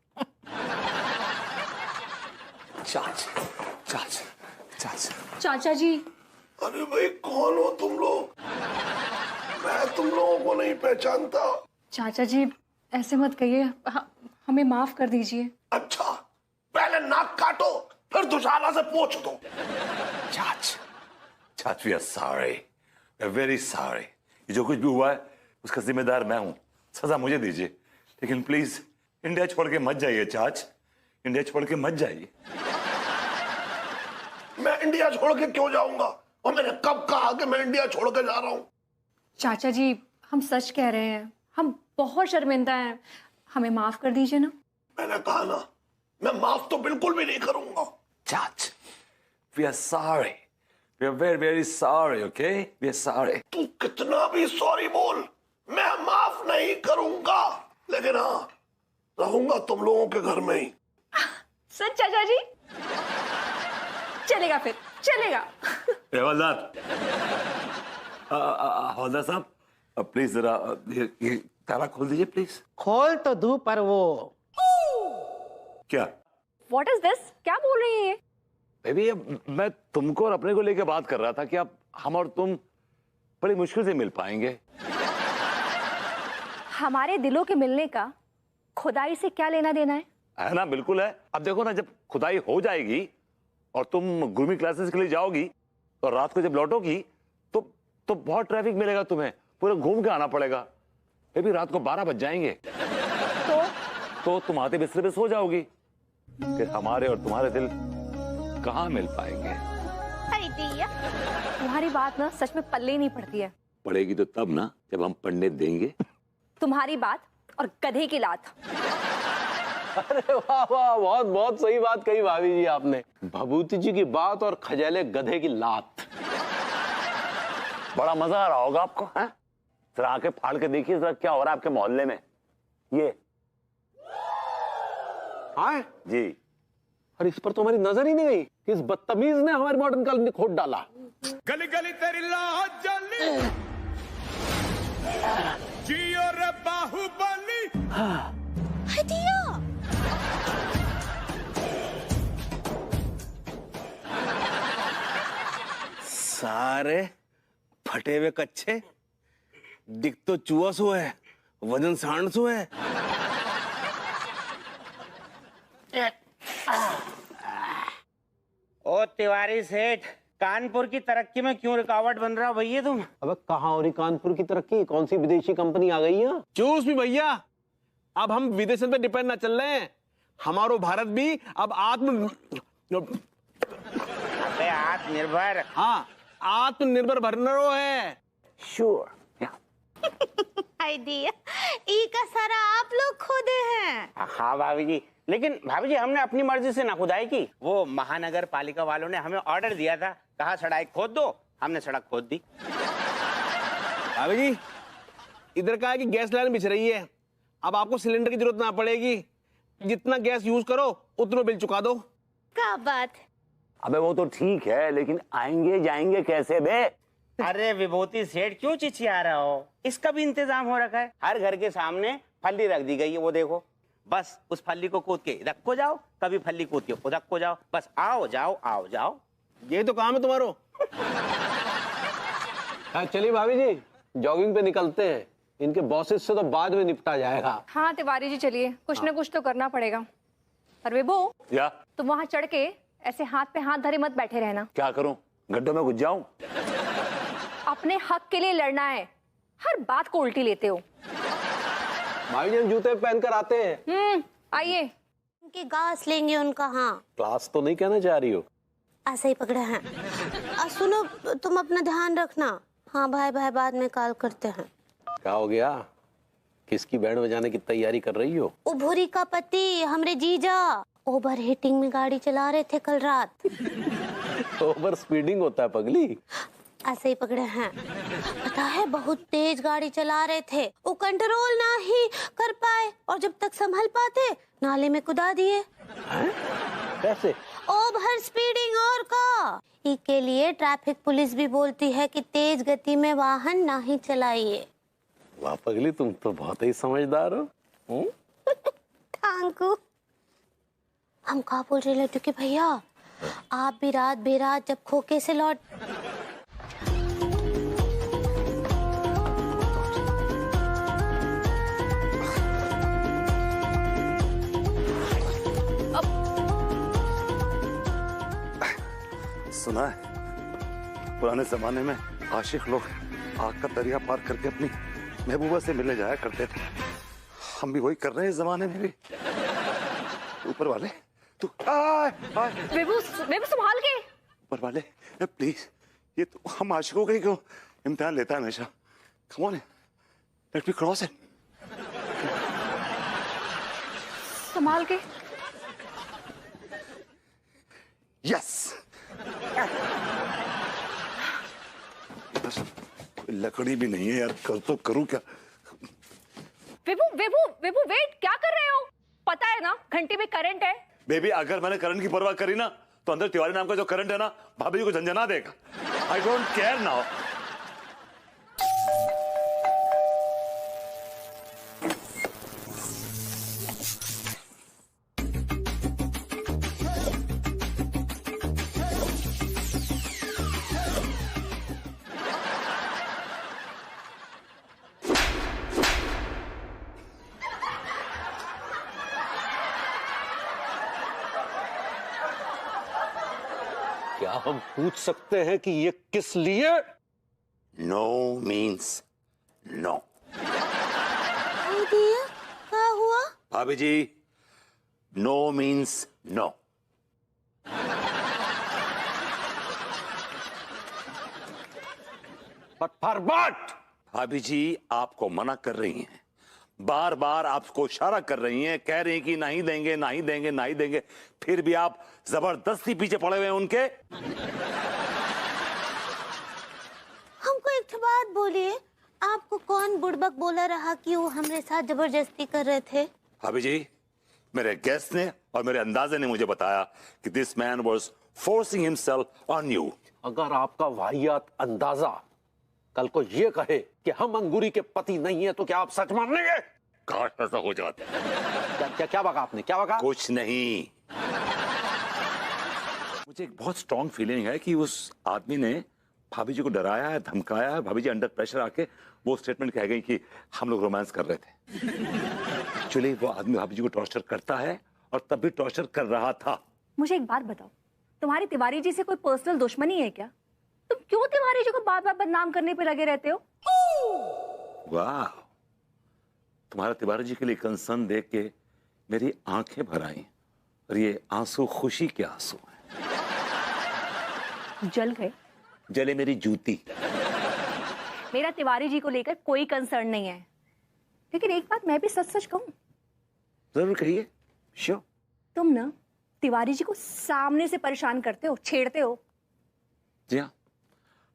चाचा जी। अरे भाई, कौन हो तुम लोग? मैं तुम लोगों को नहीं पहचानता। चाचा जी ऐसे मत कहिए, हमें माफ कर दीजिए। अच्छा, पहले नाक काटो फिर दुशाला से पोंछ दो। चाच, we are sorry, we are very sorry. ये जो कुछ भी हुआ है उसका जिम्मेदार मैं हूं। सजा मुझे दीजिए, लेकिन प्लीज इंडिया छोड़ के मत जाइए। चाच, इंडिया छोड़ के मत जाइए। मैं इंडिया छोड़ के क्यों जाऊंगा? और मैंने कब कहा कि मैं इंडिया छोड़ के जा रहा हूं? चाचा जी हम सच कह रहे हैं, हम बहुत शर्मिंदा हैं, हमें माफ कर दीजिए ना। मैंने कहा ना, मैं माफ तो बिल्कुल भी नहीं करूंगा। चाच, we are sorry, we are very very sorry, okay? We are sorry. तू कितना भी सॉरी बोल, मैं माफ नहीं करूंगा, लेकिन हाँ रहूंगा तुम लोगों के घर में ही। सच चाचा जी? चलेगा, फिर चलेगा। हवलदार, हवलदार साहब, प्लीज जरा ये ताला खोल दीजिए प्लीज। खोल तो दूं, पर वो क्या? What is this? क्या बोल रही है ये? बेबी, मैं तुमको और अपने को लेके बात कर रहा था कि अब हम और तुम बड़ी मुश्किल से मिल पाएंगे। हमारे दिलों के मिलने का खुदाई से क्या लेना देना है ना? बिल्कुल है। अब देखो ना, जब खुदाई हो जाएगी और तुम ग्रूमिंग क्लासेस के लिए जाओगी तो रात को जब लौटोगी तो बहुत ट्रैफिक मिलेगा, तुम्हें पूरा घूम के आना पड़ेगा। बेबी, रात को 12 बज जाएंगे तो तुम आते बिस्तर पे सो जाओगी। फिर हमारे और तुम्हारे दिल कहाँ मिल पाएंगे? तुम्हारी बात ना सच में पल्ले ही नहीं पड़ती है। पड़ेगी तो तब ना, जब हम पढ़ने देंगे। तुम्हारी बात और गधे की लात। अरे वाह वाह, बहुत बहुत सही बात कही भाभी जी आपने। भभूति जी की बात और खजेले गधे की लात। बड़ा मजा आ रहा होगा आपको, हैं? जरा आके फाड़ के देखिए जरा क्या हो रहा है आपके मोहल्ले में। ये हाँ जी। और इस पर तो हमारी नजर ही नहीं गई कि इस बदतमीज ने हमारे मॉडर्न कॉलेज में खोद डाला। गली गली तेरी लाज जली, जियो रे बाहुबली। हटिया। सारे फटे हुए कच्चे, दिख तो चुआ सो है, वजन 600 है। ओ तिवारी सेठ, कानपुर की तरक्की में क्यों रुकावट बन रहा भैया तुम? अबे कहाँ हो रही कानपुर की तरक्की? कौन सी विदेशी कंपनी आ गई है? चूस भी भैया, अब हम विदेशों पे डिपेंड ना चल रहे हैं, हमारो भारत भी अब आत्मनिर्भर, हाँ आत्मनिर्भर भरनरो है। श्योर आइडिया ई का सारा आप लोग खोदे हैं। हाँ भाभी जी, लेकिन भाभी जी हमने अपनी मर्जी से ना खुदाई की, वो महानगर पालिका वालों ने हमें ऑर्डर दिया था, कहा सड़क खोद दो, हमने सड़क खोद दी। भाभी जी इधर का है कि गैस लाइन बिछ रही है, अब आपको सिलेंडर की जरूरत ना पड़ेगी, जितना गैस यूज करो उतना बिल चुका दो। क्या बात? अबे वो तो ठीक है, लेकिन आएंगे जाएंगे कैसे बे? अरे विभूति सेठ क्यों चिचिया रहा हो, इसका भी इंतजाम हो रखा है। हर घर के सामने फल्ली रख दी गई है, वो देखो, बस उस फल्ली को कूद के इधर को जाओ, कभी फल्ली कूद के उधर को जाओ, बस आओ जाओ आओ जाओ, ये तो काम है तुम्हारो। चलिए भाभी जी जॉगिंग पे निकलते हैं, इनके बॉसेस से तो बाद में निपटा जाएगा। हाँ तिवारी जी चलिए, कुछ न कुछ तो करना पड़ेगा। और विभू या तुम वहाँ चढ़ के ऐसे हाथ पे हाथ धरे मत बैठे रहना। क्या करूं, गड्ढों में घुस जाऊं? अपने हक के लिए लड़ना है, हर बात को उल्टी लेते हो। भाई जी हम जूते पहनकर आते हैं। आइए। उनके घास लेंगे उनका। हाँ क्लास तो नहीं कहना चाह रही हो? ऐसे ही पकड़े हैं। सुनो तुम अपना ध्यान रखना। हाँ भाई भाई बाद में कॉल करते हैं। क्या हो गया, किसकी बैंड बजाने की तैयारी कर रही हो? उभूरी का पति हमरे जीजा ओवर हीटिंग में गाड़ी चला रहे थे कल रात। ओवर स्पीडिंग होता है पगली। ऐसे ही पकड़े हैं। पता है बहुत तेज गाड़ी चला रहे थे, वो कंट्रोल ना ही कर पाए और जब तक संभल पाते नाले में कुदा दिए। कैसे? ओवर स्पीडिंग और का। इसके लिए ट्रैफिक पुलिस भी बोलती है कि तेज गति में वाहन ना ही चलाइए। वाह पगली तुम तो बहुत ही समझदार हो। Thank you. हम कहा बोल रहे लड्डू के भैया, आप भी रात बेरात जब खोके से लौट सुना है पुराने जमाने में आशिक लोग आग का दरिया पार करके अपनी महबूबा से मिलने जाया करते थे, हम भी वही कर रहे हैं इस जमाने में भी। ऊपर वाले तू विभू संभाल के। ऊपर वाले प्लीज, ये तो हम आशिकों का ही क्यों इम्तिहान लेता है हमेशा। Come on let me cross it. संभाल के। यस लकड़ी भी नहीं है यार, कर तो करूं क्या? विभू विभू विभू वेट, क्या कर रहे हो? पता है ना घंटी में करंट है। बेबी अगर मैंने करंट की परवाह करी ना तो अंदर तिवारी नाम का जो करंट है ना भाभी जी को झंझना देगा। I don't care now. क्या हम पूछ सकते हैं कि ये किस लिए? No means no. क्या हुआ? भाभी जी नो मीन्स नो। बट भाभी जी आपको मना कर रही हैं, बार बार आपको इशारा कर रही हैं, कह रही हैं कि नहीं देंगे नहीं देंगे नहीं देंगे, फिर भी आप जबरदस्ती पीछे पड़े हुए हैं उनके। हमको एक बात बोलिए, आपको कौन बुड़बक बोला रहा कि वो हमारे साथ जबरदस्ती कर रहे थे? भाभी जी मेरे गेस्ट ने और मेरे अंदाजे ने मुझे बताया कि this man was forcing himself on you. अगर आपका वाहियात अंदाजा कल को ये कहे कि हम अंगूरी के पति नहीं है तो क्या आप सच मान लेंगे? काश ऐसा हो जाता। क्या बका आपने, क्या बका? कुछ नहीं, मुझे एक बहुत स्ट्रॉन्ग फीलिंग है कि उस आदमी ने भाभी जी को डराया है, धमकाया है। भाभी जी अंडर प्रेशर आके वो स्टेटमेंट कह गई कि हम लोग रोमांस कर रहे थे। एक्चुअली वो आदमी भाभी जी को टॉर्चर करता है और तब भी टॉर्चर कर रहा था। मुझे एक बात बताओ, तुम्हारी तिवारी जी से कोई पर्सनल दुश्मनी है क्या? तुम क्यों तिवारी जी को बार बार बदनाम करने पे लगे रहते हो? वाह, तुम्हारा तिवारी जी के लिए कंसर्न देख के मेरी आंखें भर आई, और ये आंसू खुशी के आंसू हैं। जल गए? जले मेरी जूती। मेरा तिवारी जी को लेकर कोई कंसर्न नहीं है, लेकिन एक बात मैं भी सच सच कहूं। जरूर कहिए। श्योर। तुम ना तिवारी जी को सामने से परेशान करते हो, छेड़ते हो। जी हाँ,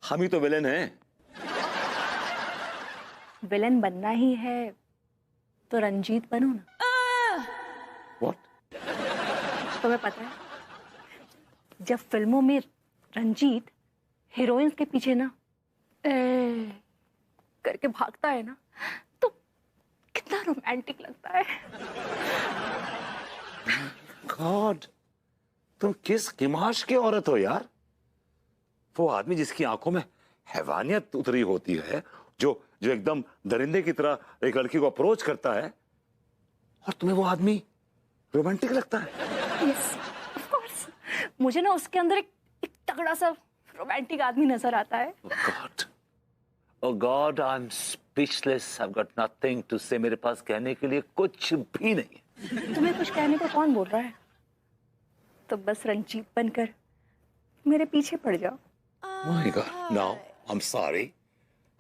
हम ही तो विलेन हैं। विलेन बनना ही है तो रंजीत बनो ना। What? तुम्हें पता है, जब फिल्मों में रंजीत हीरोइंस के पीछे ना करके भागता है ना, तो कितना रोमांटिक लगता है। गॉड, तुम किस किमाश की औरत हो यार। वो आदमी जिसकी आंखों में हैवानियत उतरी होती है, जो एकदम दरिंदे की तरह एक लड़की को अप्रोच करता है, और तुम्हें वो आदमी रोमांटिक लगता है। Yes, of course. मुझे ना उसके अंदर एक तगड़ा सा रोमांटिक आदमी नजर आता है। Oh God, I'm speechless. I've got nothing to say. मेरे पास कहने के लिए कुछ भी नहीं है। तुम्हें कुछ कहने को कौन बोल रहा है? तो बस रंजीत बनकर मेरे पीछे पड़ जाओ। My God, no, I'm sorry.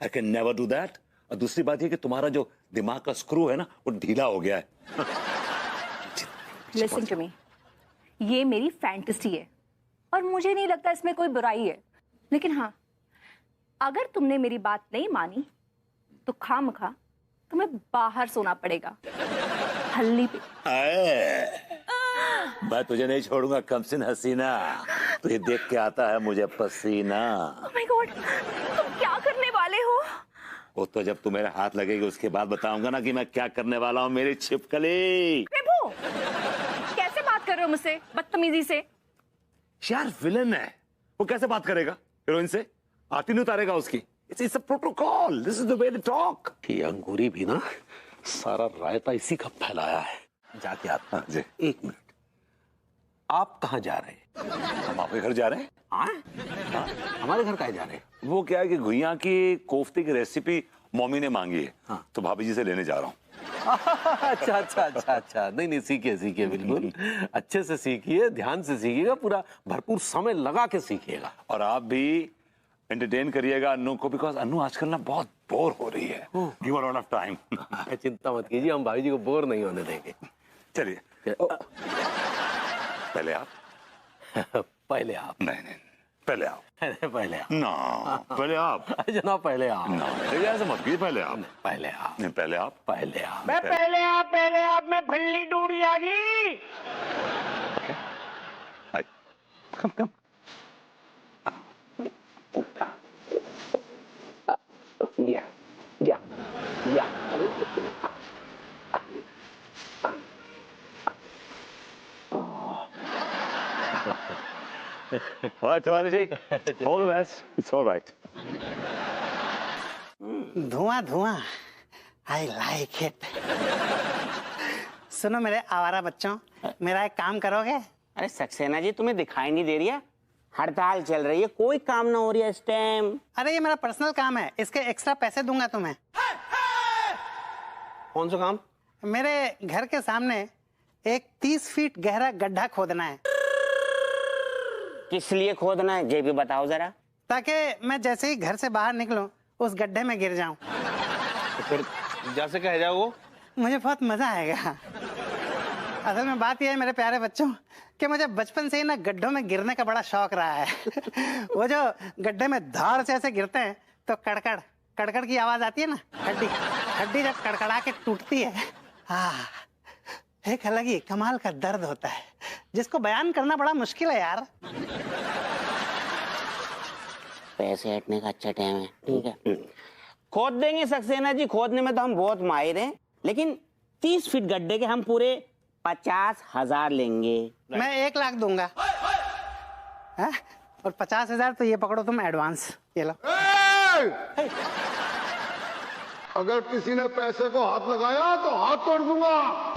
I can never do that. और दूसरी बात ये कि तुम्हारा जो दिमाग का स्क्रू है ना, वो ढीला हो गया है। Listen to me. ये मेरी फैंटेसी है और मुझे नहीं लगता इसमें कोई बुराई है, लेकिन हाँ, अगर तुमने मेरी बात नहीं मानी तो खामखा तुम्हें बाहर सोना पड़ेगा, हल्ली पे। मैं तुझे नहीं छोड़ूंगा कमसिन हसीना, तुझे देख के आता है मुझे पसीना। Oh my God, तुम क्या करने वाले हो? वो तो जब तू मेरे हाथ लगेगी उसके बाद बताऊंगा ना कि मैं क्या करने वाला हूँ मेरी छिपकली। प्रभु, कैसे बात कर रहे हो मुझसे बदतमीजी से? यार विलन है, वो कैसे बात करेगा हीरोइन से? आरती नहीं उतारेगा उसकी। It's a protocol. This is the way they talk. ये अंगूरी भी ना सारा रायता इसी का फैलाया है। जाके आता जी। एक मिनट, आप कहाँ जा रहे हैं? हम आपके घर जा रहे हैं। हमारे घर कहाँ जा रहे हैं? वो क्या है कि घुइयां की कोफ्ते की रेसिपी मम्मी ने मांगी है, तो भाभी जी से लेने जा रहा हूँ। अच्छा अच्छा अच्छा अच्छा, नहीं नहीं, सीखिए सीखिए, बिल्कुल अच्छे से सीखिए, ध्यान से सीखिएगा, पूरा भरपूर समय लगा के सीखिएगा। और आप भी एंटरटेन करिएगा अन्नू को, बिकॉज अन्नू आजकल ना बहुत बोर हो रही है। Give her lot of time. चिंता मत कीजिए, हम भाई जी को बोर नहीं होने देंगे। चलिए पहले आप। पहले आप। नहीं नहीं, पहले आप। पहले आप। ना, पहले आप जनाब, पहले आप। ना, ऐसे मत कीजिए, पहले आप। पहले आप। नहीं, पहले आप। पहले आप। पहले आप में भल्ली डूडी आ गई। कम कम। All right, Tawani, all the best. It's all right. धुआं धुआं, आई लाइक इट। सुनो मेरे आवारा बच्चों, मेरा एक काम करोगे? अरे सक्सेना जी, तुम्हें दिखाई नहीं दे रही है? हड़ताल चल रही है, कोई काम ना हो रही है इस टाइम। अरे ये मेरा पर्सनल काम है, इसके एक्स्ट्रा पैसे दूंगा तुम्हें। कौन सा काम? मेरे घर के सामने एक 30 फीट गहरा गड्ढा खोदना है। किस लिए खोदना है, ये भी बताओ जरा। ताकि मैं जैसे ही घर से बाहर निकलूं उस गड्ढे में गिर जाऊं। तो फिर जैसे कह जाओ, मुझे बहुत मजा आएगा। असल में बात यह है मेरे प्यारे बच्चों कि मुझे बचपन से ही ना गड्ढों में गिरने का बड़ा शौक रहा है। वो जो गड्ढे में धाड़ से ऐसे गिरते हैं तो कड़कड़ कड़कड़ की आवाज आती है ना, हड्डी जब कड़कड़ा के टूटती है, एक अलग ही कमाल का दर्द होता है जिसको बयान करना बड़ा मुश्किल है यार। पैसे हटने का अच्छा टाइम है, ठीक है, खोद देंगे सक्सेना जी। खोदने में तो हम बहुत माहिर हैं, लेकिन 30 फीट गड्ढे के हम पूरे 50,000 लेंगे। मैं 1 लाख दूंगा है? और 50,000 तो ये पकड़ो तुम एडवांस, ये लो। अगर किसी ने पैसे को हाथ लगाया तो हाथ तोड़ दूंगा।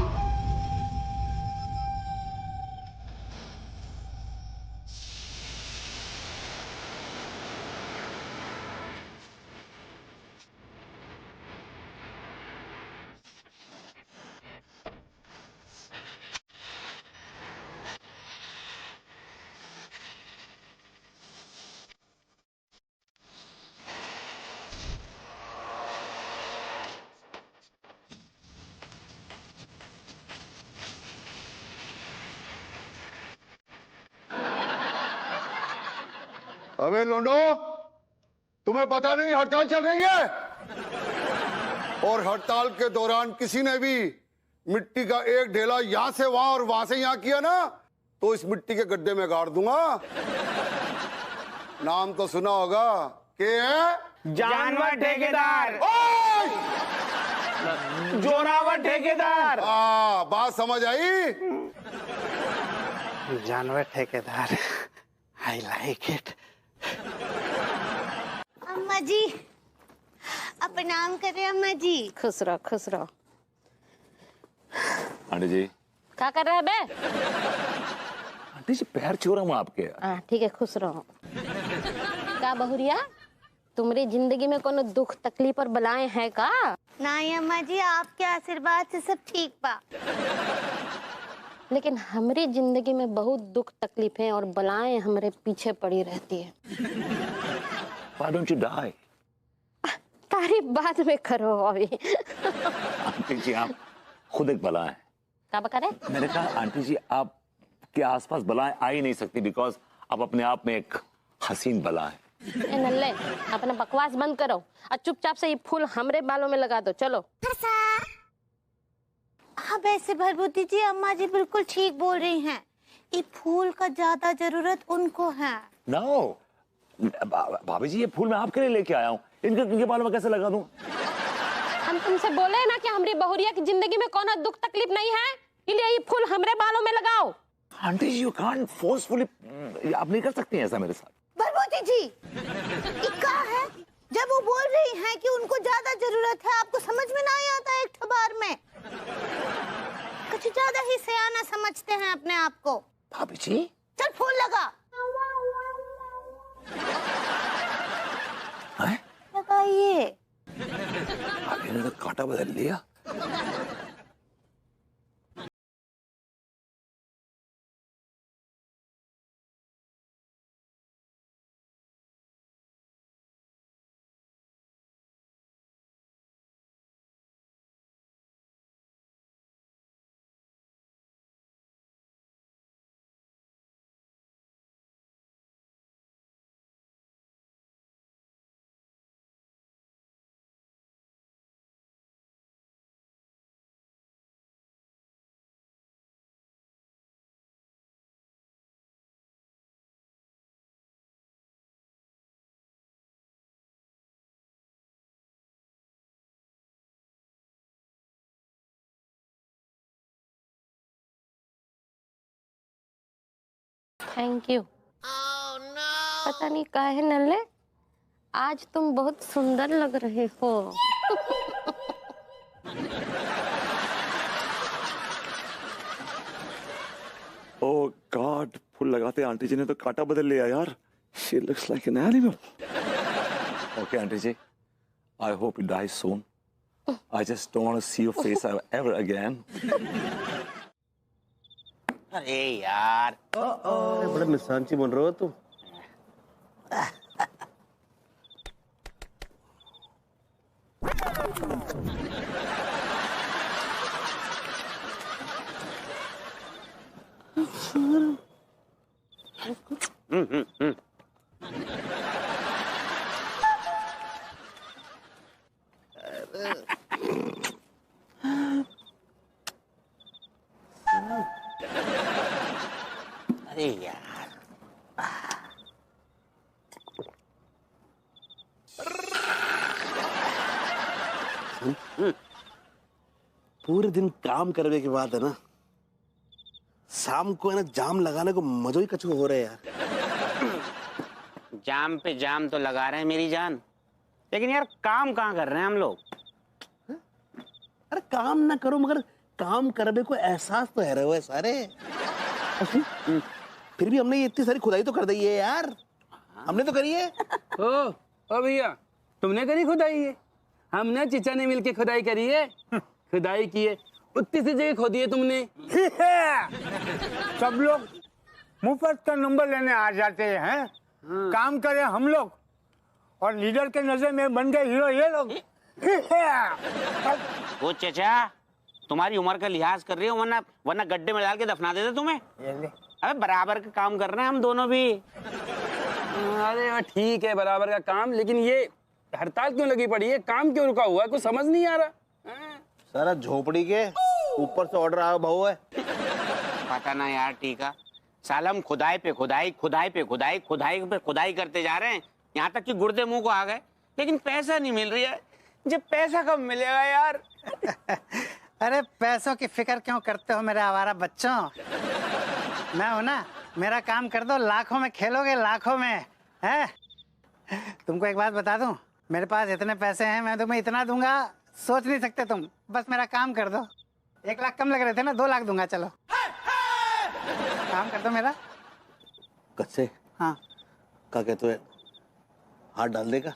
अबे लोंडो, तुम्हें पता नहीं हड़ताल चल रही है? और हड़ताल के दौरान किसी ने भी मिट्टी का एक ढेला यहां से वहां और वहां से यहां किया ना, तो इस मिट्टी के गड्ढे में गाड़ दूंगा। नाम तो सुना होगा, के है जानवर ठेकेदार। जोरावर ठेकेदार। बात समझ आई? जानवर ठेकेदार, आई लाइक इट। अम्मा जी, प्रणाम करें अम्मा जी। खुश रहो, खुश रहो। आंटी जी। क्या कर रहे हैं बे? आंटी जी पैर छू रहा हूँ आपके। ठीक है, खुश रहो। क्या बहुरिया, तुम्हारी जिंदगी में कोनो दुख तकलीफ और बलाएं हैं का? नहीं अम्मा जी, आपके आशीर्वाद से सब ठीक बा। लेकिन हमारी जिंदगी में बहुत दुख तकलीफें और बलाएं हमारे पीछे पड़ी रहती है। Why don't you die? तारीफ बाद में करो अभी। आंटी जी आप खुद एक बला है। क्या करे? मैंने कहा आंटी जी आप के आसपास बलाएं आ ही नहीं सकती, बिकॉज आप अपने आप में एक हसीन बला है। ए नल्ले, अपना बकवास बंद करो और चुपचाप से ये फूल हमरे बालों में लगा दो। चलो। हाँ वैसे भरभूति जी, अम्मा जी बिल्कुल ठीक बोल रही हैं। ये फूल का ज्यादा जरूरत उनको है। No, भाभी जी ये फूल मैं आपके लिए लेके आया हूँ, इनके बालों में कैसे लगा दूं? हम तुमसे बोले ना कि हमारी बहुरिया की जिंदगी में कौन दुख तकलीफ नहीं है, इसलिए ये फूल हमरे बालों में लगाओ। आंटी जी यू कांट फोर्सफुली, आप नहीं कर सकती हैं ऐसा मेरे साथ। भरभूति जी, ये क्या है? जब वो बोल रही हैं कि उनको ज्यादा जरूरत है, आपको समझ में नहीं आता एक बार में? कुछ ज्यादा ही सयाना समझते हैं अपने आप को। भाभी जी चल फूल लगा। लगाइए। भाभी ने तो कांटा बदल लिया। Thank you. पता नहीं काहे नल्ले, आज तुम बहुत सुंदर लग रहे हो। ओह गॉड, फूल लगाते आंटी जी ने तो कांटा बदल लिया यार। She looks like an animal. Okay aunty जी, I hope you die soon. I just don't want to see your face ever again. अरे यार, बड़ा निशानची बन रहे हो तुम। अरे यार, पूरे दिन काम करने के बाद है ना, शाम को है ना जाम लगाने को मजो ही कछु हो रहा है यार। जाम पे जाम तो लगा रहे हैं मेरी जान, लेकिन यार काम कहाँ कर रहे हैं हम लोग? अरे काम ना करो मगर काम करने को एहसास तो है रहे सारे। फिर भी हमने ये इतनी सारी खुदाई तो कर दी है यार, हमने तो करी है। ओ भैया, तुमने करी खुदाई है? हमने चिचा ने मिलके खुदाई करी है। खुदाई की है, उतनी सी जगह खोदी है तुमने। सब लोग मुफ्त का नंबर लेने आ जाते हैं। काम करें हम लोग और लीडर के नजर में बन गए हीरो ये लोग। वो चचा तुम्हारी उम्र का लिहाज कर रही हो, वरना गड्ढे में डाल के दफना देते तुम्हें। अबे बराबर का काम कर रहे हैं हम दोनों भी। अरे वो ठीक है, बराबर का काम, लेकिन ये हड़ताल क्यों लगी पड़ी है? काम क्यों रुका हुआ है? कुछ समझ नहीं आ रहा। सारा झोपड़ी के ऊपर से ऑर्डर आया भाव है। पता ना यार, टीका साला हम खुदाई पे खुदाई, खुदाई पे खुदाई, खुदाई पे खुदाई करते जा रहे हैं, यहाँ तक कि गुर्दे मुंह को आ गए, लेकिन पैसा नहीं मिल रही है। जब पैसा कब मिलेगा यार? अरे पैसों की फिक्र क्यों करते हो मेरे आवारा बच्चों? मैं हूं ना, मेरा काम कर दो, लाखों में खेलोगे, लाखों में। है तुमको एक बात बता दूं, मेरे पास इतने पैसे हैं, मैं तुम्हें इतना दूंगा सोच नहीं सकते तुम। बस मेरा काम कर दो। 1 लाख कम लग रहे थे ना, 2 लाख दूंगा। चलो काम कर दो मेरा। कैसे? हाँ क्या कहते हो? हाथ डाल देगा?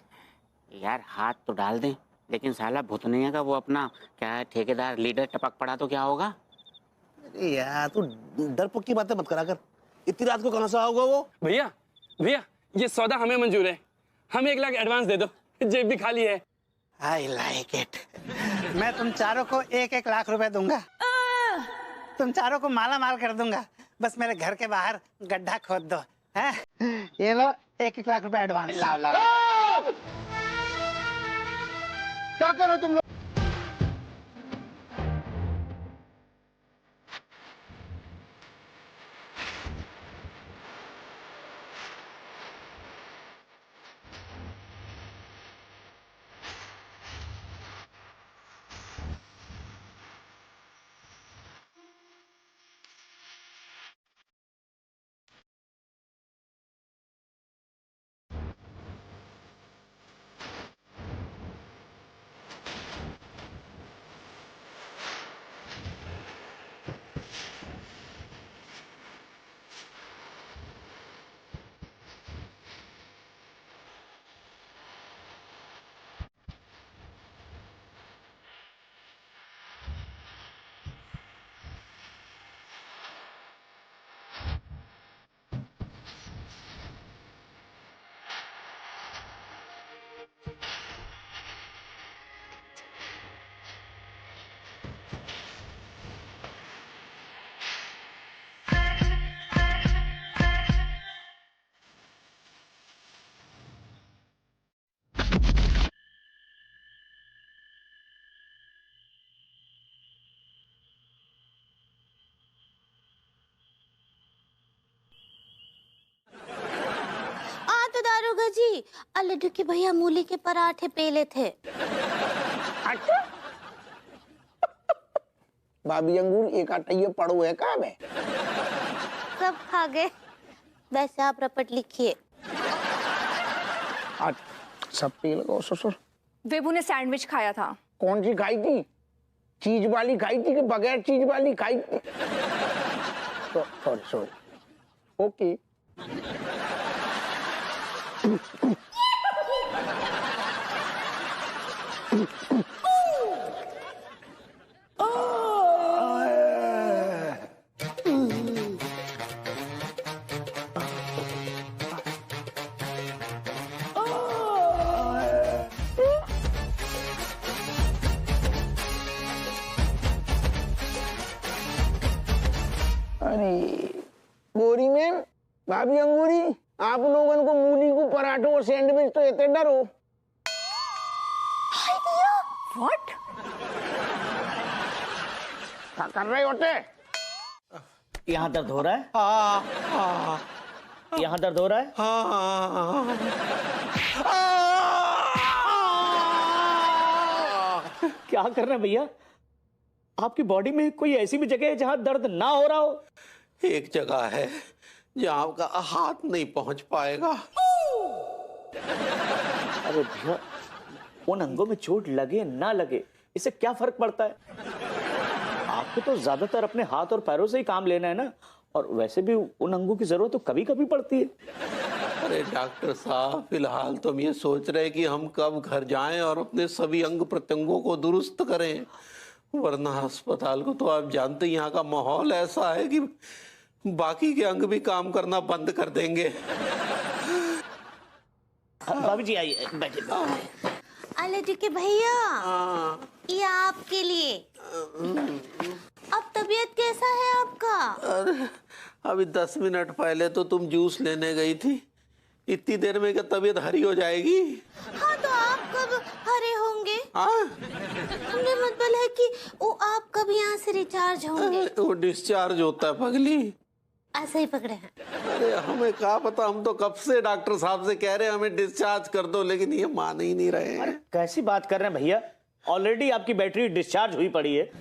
यार हाथ तो डाल दें, लेकिन साला भुतने का वो अपना क्या है, ठेकेदार लीडर टपक पड़ा तो क्या होगा? अरे यार तू डरपोक की बातें मत करा कर। इतनी रात को कहां से आओगे वो? भैया भैया, ये सौदा हमें मंजूर है, हमें 1 लाख एडवांस दे दो, जेब भी खाली है। I like it। मैं तुम चारों को 1-1 लाख रुपए दूंगा, तुम चारों को माला माल कर दूंगा। बस मेरे घर के बाहर गड्ढा खोद दो। है ये लो 1-1 लाख रुपए एडवांस। क्या करो तुम लोग? दारोगा जी, लड्डू के भैया मूली के पराठे पेले थे। अच्छा भाभी अंगूर एक आटा ये पड़ो है कहाँ में? सब खा गए। वैसे आप रपट लिखिए। आज सब पी लगाओ ससुर। वेबू ने सैंडविच खाया था। कौन सी खाई थी? चीज वाली खाई थी कि बगैर चीज वाली खाई थी? Sorry sorry. ओके गोरी मैम, भाभी अंगूरी, आप लोगों को मूली को पराठों और सैंडविच तो इतने डर हो? What? क्या कर रहे होते? यहाँ दर्द हो रहा है? यहाँ दर्द हो रहा है? क्या कर रहे हैं भैया? आपकी बॉडी में कोई ऐसी भी जगह है जहां दर्द ना हो रहा हो? एक जगह है जहां आपका हाथ नहीं पहुंच पाएगा। अरे भैया, उन अंगों में चोट लगे ना लगे इससे क्या फर्क पड़ता है? आपको तो ज्यादातर अपने हाथ और पैरों से ही काम लेना है ना, और वैसे भी उन अंगों की जरूरत तो कभी कभी पड़ती है। अरे डॉक्टर साहब, फिलहाल तो हम ये सोच रहे हैं कि हम कब घर जाएं और अपने सभी अंग प्रत्यंगों को दुरुस्त करें, वरना अस्पताल को तो आप जानते हैं यहाँ का माहौल ऐसा है कि बाकी के अंग भी काम करना बंद कर देंगे। भाभी जी आइए, बैठिए। लड्डू के भैया, ये आपके लिए। अब तबीयत कैसा है आपका? अरे अभी 10 मिनट पहले तो तुम जूस लेने गई थी, इतनी देर में क्या तबीयत हरी हो जाएगी? हाँ तो आप कब हरे होंगे? हमने मतलब है कि वो आप कब यहाँ से रिचार्ज होंगे? वो डिस्चार्ज होता है पगली। ऐसे ही पकड़े हैं। अरे हमें क्या पता, हम तो कब से डॉक्टर साहब से कह रहे हैं हमें डिस्चार्ज कर दो, लेकिन ये मान ही नहीं रहे हैं। कैसी बात कर रहे हैं भैया, ऑलरेडी आपकी बैटरी डिस्चार्ज हुई पड़ी है।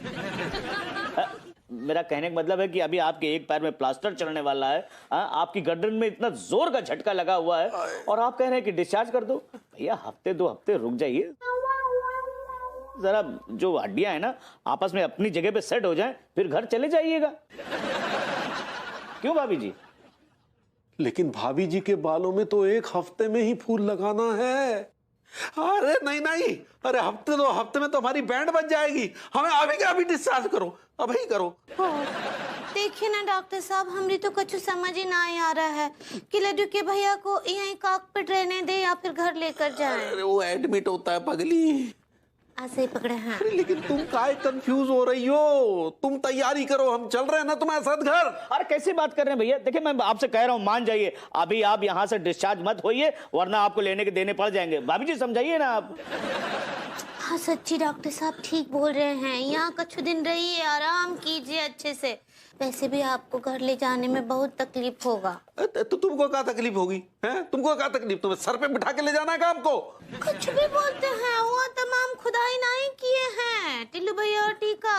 मेरा कहने का मतलब है कि अभी आपके एक पैर में प्लास्टर चढ़ने वाला है, आपकी गर्दन में इतना जोर का झटका लगा हुआ है और आप कह रहे हैं कि डिस्चार्ज कर दो। भैया हफ्ते 2 हफ्ते रुक जाइए, जरा जो हड्डियां है ना आपस में अपनी जगह पे सेट हो जाएं, फिर घर चले जाइएगा। क्यों भाभी जी? लेकिन भाभी जी के बालों में तो 1 हफ्ते में ही फूल लगाना है। अरे नहीं नहीं, अरे हफ्ते 2 हफ्ते में तो हमारी बैंड बज जाएगी। हमें अभी के अभी डिस्चार्ज करो, अभी करो। देखिए ना डॉक्टर साहब, हमरी तो कुछ समझ ही ना आ रहा है कि लड्डू के भैया को यहीं कॉकपिट रहने दे या फिर घर लेकर जाएं। अरे वो एडमिट होता है पगली। ऐसे ही पकड़े हैं। अरे लेकिन तुम काहे कंफ्यूज हो रही हो? तुम तैयारी करो, हम चल रहे हैं ना तुम्हारे साथ घर। अरे कैसी बात कर रहे हैं भैया? देखिए मैं आपसे कह रहा हूँ मान जाइए, अभी आप यहाँ से डिस्चार्ज मत होइए वरना आपको लेने के देने पड़ जाएंगे। भाभी जी समझाइए ना आप। हाँ सच्ची डॉक्टर साहब ठीक बोल रहे हैं, यहाँ कुछ दिन रहिए, आराम कीजिए अच्छे से। वैसे भी आपको घर ले जाने में बहुत तकलीफ होगा। तो तुमको क्या तकलीफ होगी? हैं? तुमको क्या तकलीफ? तुम्हें सर पे बिठा के ले जाना है काम को? कुछ भी बोलते हैं, वो तमाम खुदाई नहीं किए हैं टिल्लू भैया और टीका।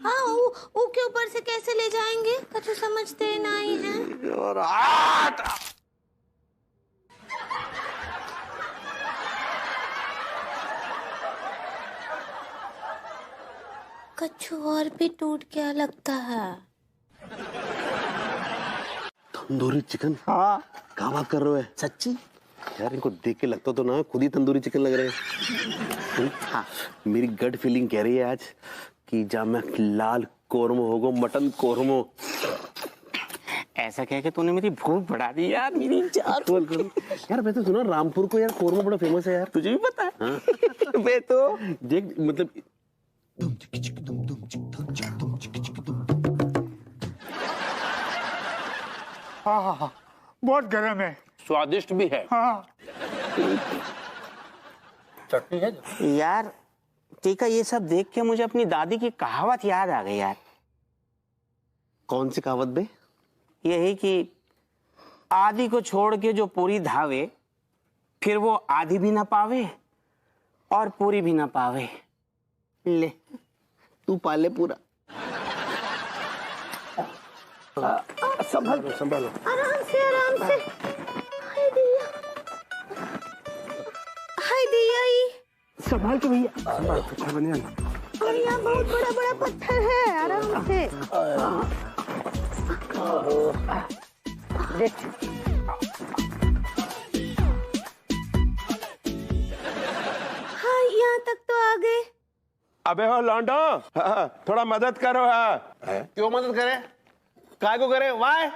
हाँ वो के ऊपर से कैसे ले जाएंगे, कुछ समझते नहीं हैं। और कछु और भी टूट गया लगता है। तंदूरी चिकन? हाँ। क्या बात कर रहे हो? सच्ची? यार इनको देख के लगता तो ना खुद ही तंदूरी चिकन लग रहे हैं। हाँ। मेरी गट फीलिंग कह रही है आज कि जब मैं लाल कोरमा होगो, मटन कोरमा। ऐसा कह के तूने मेरी भूख बढ़ा दी यार, मेरी जान। यार मैं तो सुना रामपुर को यार कोरमा बड़ा फेमस है यार, तुझे भी पता है? हाँ। बे तो देख मतलब हाँ हाँ हाँ बहुत गर्म है, स्वादिष्ट भी है। हाँ चटनी है यार। टीका ये सब देख के मुझे अपनी दादी की कहावत याद आ गई यार। कौन सी कहावत बे? यही कि आधी को छोड़ के जो पूरी धावे, फिर वो आधी भी ना पावे और पूरी भी ना पावे। ले तू पाले पूरा। संभालो संभालो, आराम से आराम से। हाय दिया, हाय दिया ही। संभाल के भैया, संभाल पत्थर बने ना। और यहाँ बहुत बड़ा बड़ा पत्थर है, आराम से। देख हाँ यहाँ तक तो आ गए। अबे हो लौंडो, थोड़ा मदद करो। क्यों मदद करे? काय को करे? वाह,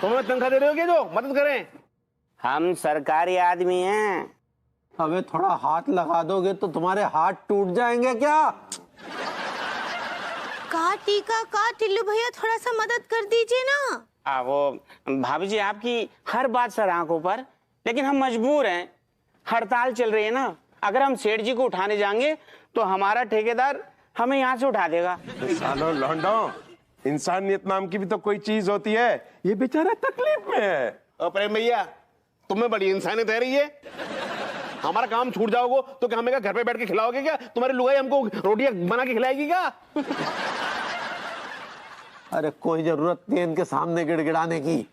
तुम्हें तनख्वाह दे रहे हो क्या जो मदद करें? हम सरकारी आदमी हैं। अबे थोड़ा हाथ लगा दोगे तो तुम्हारे हाथ टूट जाएंगे क्या? का टीका का टिल्लू भैया, थोड़ा सा मदद कर दीजिए ना। वो भाभी जी आपकी हर बात सर आंखों पर, लेकिन हम मजबूर हैं, हड़ताल चल रही है ना। अगर हम सेठ जी को उठाने जाएंगे तो हमारा ठेकेदार हमें यहाँ से उठा देगा। सालो लौंडो, इंसानियत नाम की भी तो कोई चीज होती है। ये बेचारा तकलीफ में है। प्रेम भैया, तुम्हें बड़ी इंसानियत है रही है। हमारा काम छूट जाओगे तो क्या हमें घर पे बैठ के खिलाओगे क्या? तुम्हारी लुगाई हमको रोटियां बना के खिलाएगी क्या? अरे कोई जरूरत नहीं इनके सामने गिड़गिड़ाने की।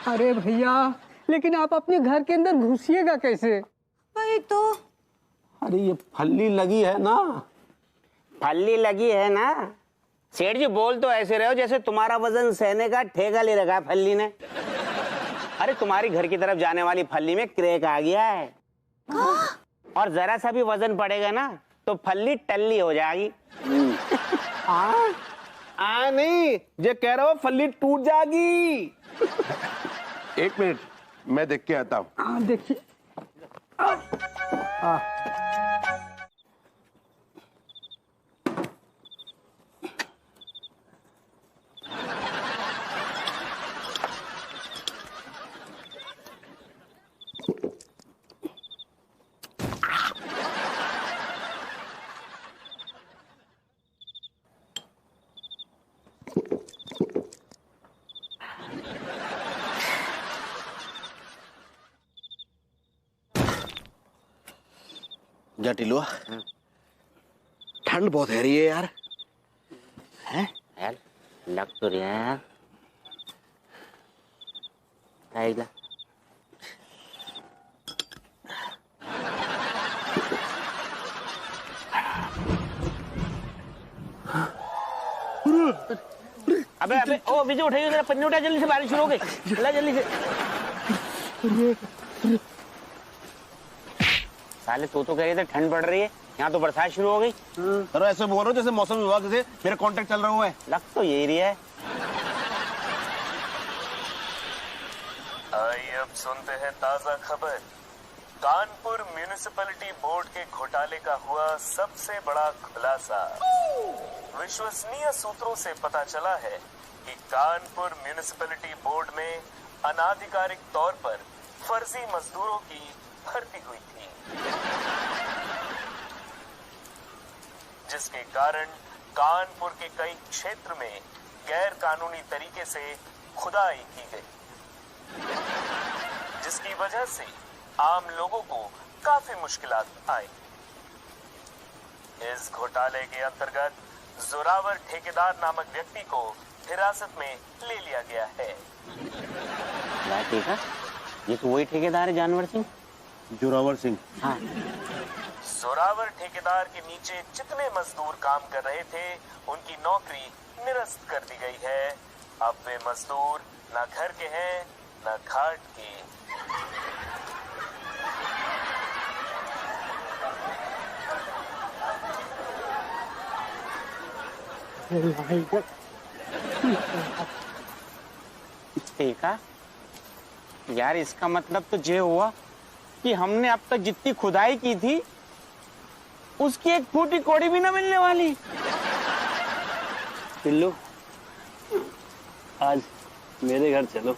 अरे भैया, लेकिन आप अपने घर के अंदर घुसिएगा कैसे? भाई तो अरे ये फल्ली लगी है ना। फल्ली लगी है ना? सेठ जी बोल तो ऐसे रहे हो जैसे तुम्हारा वजन सहने का ठेका ले रखा है फल्ली ने। अरे तुम्हारी घर की तरफ जाने वाली फल्ली में क्रैक आ गया है। और जरा सा भी वजन पड़ेगा ना तो फल्ली टल्ली हो जाएगी। नहीं, ये कह रहा हूँ फल्ली टूट जाएगी। 1 मिनट, मैं देख के आता हूँ। देखिए जा टिलुआ, ठंड बहुत है रही है यार। हैं यार, लग तो रहा है यार। आइला अबे अबे ओ विजय उठाइए जरा, पन्नी उठा जल्दी से, बारिश शुरू हो गई। चला जल्दी से। साले तो कह रहे थे ठंड पड़ रही है, यहाँ तो बरसात शुरू हो गई। अरे ऐसे बोल रहे हो जैसे मौसम विभाग से मेरा कॉन्ट्रैक्ट चल रहा हुआ है। लग तो यही रही है। आइए अब सुनते हैं ताजा खबर। कानपुर म्यूनिसिपैलिटी बोर्ड के घोटाले का हुआ सबसे बड़ा खुलासा। विश्वसनीय सूत्रों से पता चला है कि कानपुर म्यूनिसिपैलिटी बोर्ड में अनाधिकारिक तौर पर फर्जी मजदूरों की भर्ती हुई थी, जिसके कारण कानपुर के कई क्षेत्र में गैर कानूनी तरीके से खुदाई की गई, जिसकी वजह से आम लोगों को काफी मुश्किलात आई। इस घोटाले के अंतर्गत जोरावर ठेकेदार नामक व्यक्ति को हिरासत में ले लिया गया है। क्या देखा? ये तो वही ठेकेदार है, जानवर सिंह। जोरावर सिंह। हाँ। जोरावर ठेकेदार के नीचे जितने मजदूर काम कर रहे थे, उनकी नौकरी निरस्त कर दी गई है। अब वे मजदूर न घर के हैं न घाट के। देखा यार, इसका मतलब तो ये हुआ कि हमने अब तक जितनी खुदाई की थी उसकी एक फूटी कौड़ी भी ना मिलने वाली। टिल्लू, आज मेरे घर चलो।